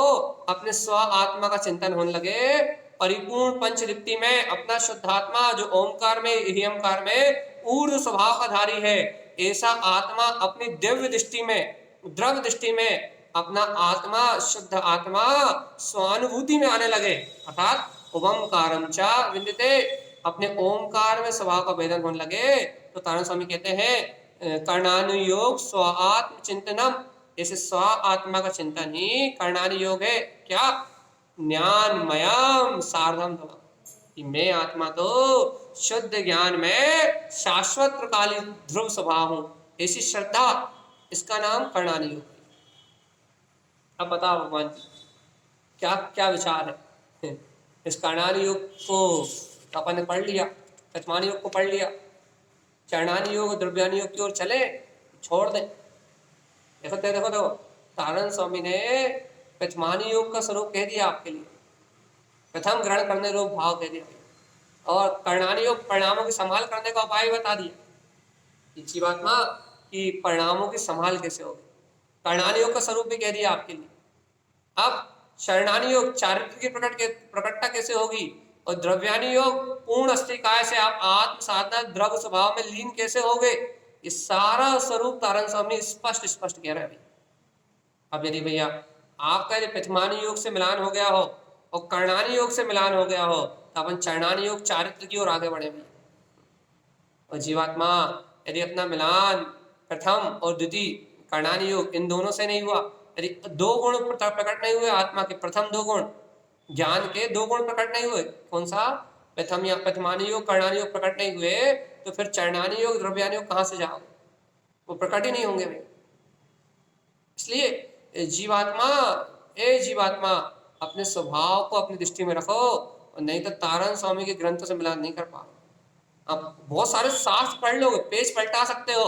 अपने स्व आत्मा का चिंतन होने लगे। परिपूर्ण पंचदीप्ति में अपना शुद्धात्मा जो ओमकार में, हियमकार में ऊर्ध्व स्वभाव का धारी है, ऐसा आत्मा अपनी दिव्य दृष्टि में, द्रव्य दृष्टि में अपना आत्मा, शुद्ध आत्मा स्वानुभूति में आने लगे। अर्थात ओमकारम च विदिते, अपने ओमकार में स्वभाव का भेदन होने लगे। तो तारण स्वामी कहते हैं कर्णानुयोग स्व आत्म चिंतनम, ऐसे स्व आत्मा का चिंतन ही कर्णानि योग है। क्या? ज्ञानमयम सार्धम धम, कि मैं आत्मा तो शुद्ध ज्ञान में शाश्वत प्रकालित ध्रुव स्वभाव हूं, ऐसी श्रद्धा, इसका नाम कर्णानि योग। अब बताओ भगवान जी क्या क्या विचार है? इस कर्णानि योग को अपन ने पढ़ लिया, पिथमानी योग को पढ़ लिया, चरणानी योग, द्रव्यानी योग की ओर चले, छोड़ दें। देखो तारण स्वामी ने पिथमानी योग का स्वरूप कह दिया आपके लिए, प्रथम ग्रहण करने रूप भाव कह दिया, और कर्णानी योग परिणामों की संभाल करने का उपाय बता दिया। इसी बात ना कि परिणामों की संभाल कैसे होगी, कर्णानी योग का स्वरूप भी कह दिया आपके लिए। अब शरणानी योग चारित्र की प्रकटता कैसे होगी, और द्रव्यानी योग पूर्ण अस्थिकाय से आप आत्म साधना द्रव्य स्वभाव में लीन कैसे हो गए, ये सारा स्वरूप तारण स्वामी स्पष्ट कह रहे हैं। अब यदि भैया आपका यदि पिथमानी योग से मिलान हो गया हो और कर्णानी योग से मिलान हो गया हो तो अपन चरणानी योग चारित्र की ओर आगे बढ़े भी। और जीवात्मा यदि अपना मिलान प्रथम और द्वितीय कर्णानी योग इन दोनों से नहीं हुआ, यदि 2 गुण प्रकट नहीं हुए आत्मा के, प्रथम 2 गुण ज्ञान के 2 गुण प्रकट नहीं हुए, कौन सा? प्रथम या पिथमानी योग, कर्णानी योग प्रकट नहीं हुए, तो फिर चरणानी योग, द्रव्यानी योग कहां से जाओगे? वो प्रकट ही नहीं होंगे भाई। इसलिए जीवात्मा अपने स्वभाव को अपनी दृष्टि में रखो नहीं तो तारण स्वामी के ग्रंथों से मिलान नहीं कर पाओ। आप बहुत सारे शास्त्र पढ़ लोगे, पेज पलटा सकते हो,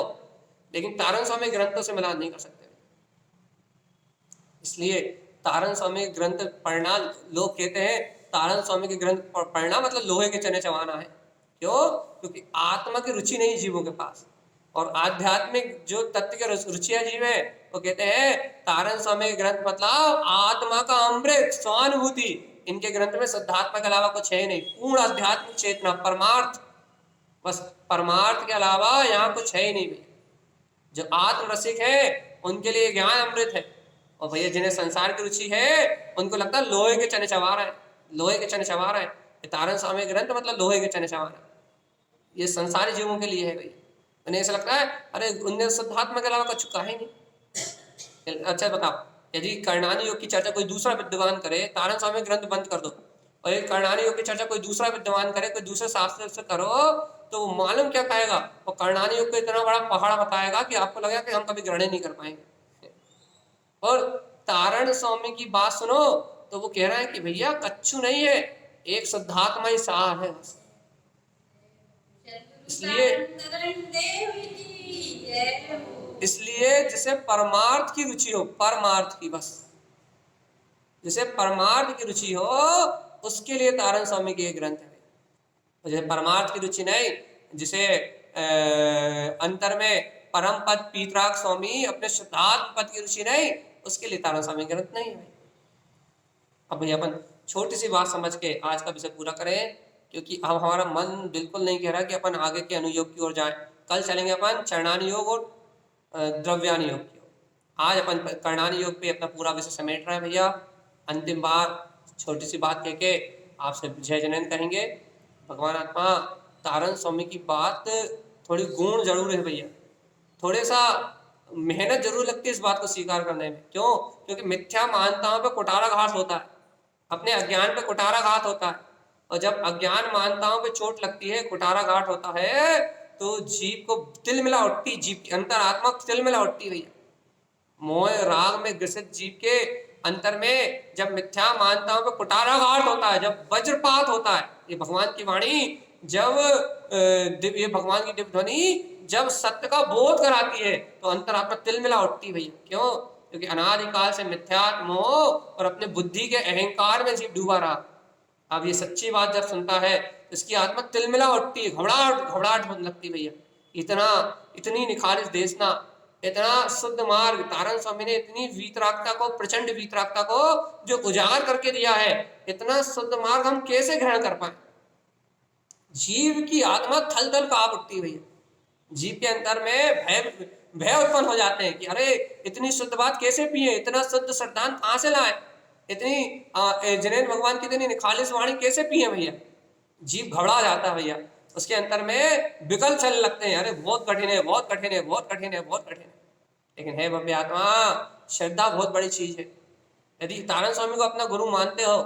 लेकिन तारण स्वामी ग्रंथों से मिलान नहीं कर सकते। इसलिए तारण स्वामी के ग्रंथ पढ़ना, लोग कहते हैं तारण स्वामी के ग्रंथ पढ़ना मतलब लोहे के चने चबाना है। क्यों? क्योंकि आत्मा की रुचि नहीं जीवों के पास, और आध्यात्मिक जो तत्व के रुचियां जीव है वो कहते हैं तारण स्वामी के ग्रंथ मतलब आत्मा का अमृत, स्वानुभूति। इनके ग्रंथ में शुद्धात्मा के अलावा कुछ है नहीं, पूर्ण आध्यात्मिक चेतना, परमार्थ, बस परमार्थ के अलावा यहाँ कुछ है ही नहीं भैया। जो आत्म रसिक है उनके लिए ज्ञान अमृत है, और भैया जिन्हें संसार की रुचि है उनको लगता है लोहे के चने चबा रहा है, लोहे के चने चबा रहा है। तारण स्वामी ग्रंथ मतलब लोहे के चने चबा रहा है, ये संसारी जीवों के लिए है भैया। उन्हें ऐसा लगता है अरे उनने शुद्धात्मा के अलावा कुछ कहा ही नहीं। अच्छा बताओ, यदि कर्णानी योग की चर्चा कोई दूसरा विद्वान करे, तारण स्वामी ग्रंथ बंद कर दो, और यदि कर्णानी योग की चर्चा कोई दूसरा विद्वान करे, कोई दूसरे शास्त्र से करो, तो वो मालूम क्या कहेगा, और कर्णानी योग को इतना बड़ा पहाड़ बताएगा कि आपको लगेगा कि हम कभी ग्रहण नहीं कर पाएंगे। और तारण स्वामी की बात सुनो तो वो कह रहा है कि भैया कच्छु नहीं है, एक शुद्धात्मा ही सार है बस। इसलिए जिसे परमार्थ की रुचि हो, परमार्थ की, बस जिसे परमार्थ की रुचि हो उसके लिए तारण स्वामी के ग्रंथ है। जिसे परमार्थ की रुचि नहीं, जिसे अंतर में परम पद पीतराग स्वामी अपने शुद्धात्म पद की रुचि नहीं, उसके लिए तारण स्वामी ग्रंथ नहीं है। अब भैया अपन छोटी सी बात समझ के आज का विषय पूरा करें, क्योंकि अब हमारा मन बिल्कुल नहीं कह रहा कि अपन आगे के अनुयोग की ओर जाएं। कल चलेंगे अपन चरणानी योग और द्रव्यानी योग की ओर। आज अपन कर्णानी योग पे अपना पूरा विषय समेट रहे हैं भैया। अंतिम बार छोटी सी बात कह के आपसे जय जैनंद कहेंगे। भगवान आत्मा तारण स्वामी की बात थोड़ी गूढ़ जरूर है भैया, थोड़े सा मेहनत जरूर लगती है इस बात को स्वीकार करने में। क्यों? क्योंकि मिथ्या मानताओं पे कुठाराघात होता है, अपने अज्ञान पे कुठाराघात होता है, और जब अज्ञान मानताओं पे चोट लगती है, कुठाराघात होता है, तो जीव को तिल मिला उठती, जीव की अंतरात्मा तिल मिला उठती भैया। मोह राग में ग्रसित जीव के अंतर में जब मिथ्या मानताओं पे कुठाराघात होता है, जब वज्रपात होता है, ये भगवान की वाणी, जब ये भगवान की दिव्य ध्वनि जब सत्य का बोध कराती है, तो अंतरात्मा तिल मिला उठती भैया। क्यों? क्योंकि अनादिकाल से मिथ्यात्म मोह और अपने बुद्धि के अहंकार में जीव डूबा रहा। अब ये सच्ची बात जब सुनता है तो इसकी आत्मा तिलमिला उठती है, घबराहट घबराहट होने लगती भैया। इतनी निखारिस देशना, इतना शुद्ध मार्ग तारण स्वामी ने इतनी वीतरागता को, प्रचंड वीतरागता को जो उजागर करके दिया है, इतना शुद्ध मार्ग हम कैसे ग्रहण कर पाए? जीव की आत्मा थल थल कांप उठती है भैया। जीव के अंतर में भय उत्पन्न हो जाते हैं कि अरे इतनी शुद्ध बात कैसे पिए, इतना शुद्ध श्रद्धांत कहां से लाए, इतनी जैन भगवान की इतनी खालिस वाणी कैसे पिए भैया। जीव घबरा जाता है भैया, उसके अंतर में विकल्प चलने लगते हैं, अरे बहुत कठिन है, बहुत कठिन है, बहुत कठिन है, बहुत कठिन है। लेकिन है भव्य आत्मा, श्रद्धा बहुत बड़ी चीज है। यदि तारण स्वामी को अपना गुरु मानते हो,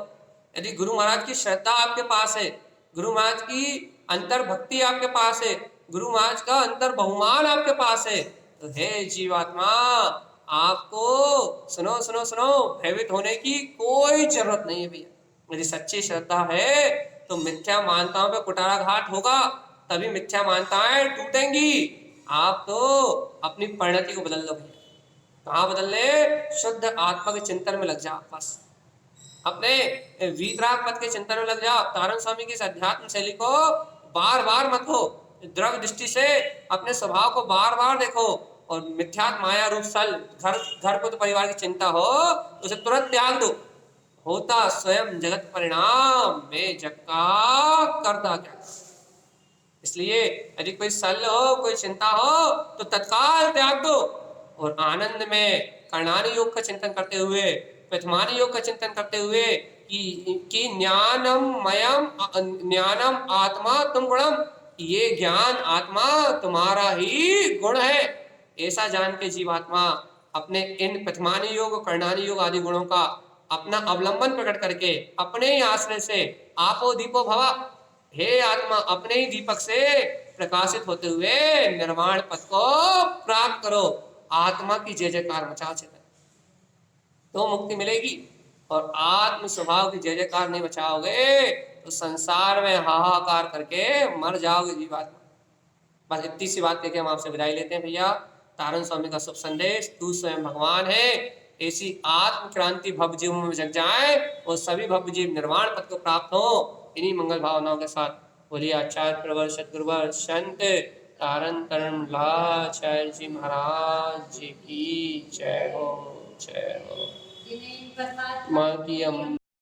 यदि गुरु महाराज की श्रद्धा आपके पास है, गुरु महाराज की अंतर भक्ति आपके पास है, गुरु महाराज का अंतर बहुमान आपके पास है, तो हे जीवात्मा, आपको सुनो सुनो सुनो, भयभीत होने की कोई जरूरत नहीं है भैया। यदि सच्ची श्रद्धा है तो मिथ्या मानताओं पे कुठाराघात होगा, तभी मिथ्या मानताएं टूटेंगी। आप तो अपनी परिणति को बदल लो भैया। कहाँ बदल ले? शुद्ध आत्मा के चिंतन में लग जाओ, बस अपने वीतराग पद के चिंतन में लग जाओ। तारण स्वामी की इस अध्यात्म शैली को बार बार मत हो, द्रव्य दृष्टि से अपने स्वभाव को बार बार देखो, और मिथ्यात्म माया रूप सल घर को तो परिवार की चिंता हो, उसे तुरंत त्याग दो। होता स्वयं जगत परिणाम, में जग का करता क्या। इसलिए यदि कोई सल हो, कोई चिंता हो, तो तत्काल त्याग दो, और आनंद में कर्णानी योग का चिंतन करते हुए, प्रथमानी योग का चिंतन करते हुए कि ज्ञानम आत्मा तुम गुणम, ये ज्ञान आत्मा तुम्हारा ही गुण है, ऐसा जान के जीवात्मा अपने इन प्रथमानी योग, कर्णानी योग आदि गुणों का अपना अवलंबन प्रकट करके अपने ही आश्रय से आपो दीपो भवा, हे आत्मा अपने ही दीपक से प्रकाशित होते हुए निर्वाण पथ को प्राप्त करो। आत्मा की जय जयकार मचा चेतन, तो मुक्ति मिलेगी। और आत्म स्वभाव की जय जयकार नहीं बचाओगे तो संसार में हाहाकार करके मर जाओगे जीवात्मा। बस इतनी सी बात कहकर हम आपसे विदाई लेते हैं भैया। तारण स्वामी का शुभ संदेश, तू स्वयं भगवान है, ऐसी आत्म क्रांति भव जीव में जग जाए और सभी भव जीव निर्वाण पद को प्राप्त हो। इन्हीं मंगल भावनाओं के साथ बोलिए आचार्य प्रवर सदगुरुवर संत तारण तरण लाचार्य जी महाराज जी की जय हो, जय हो। माँ की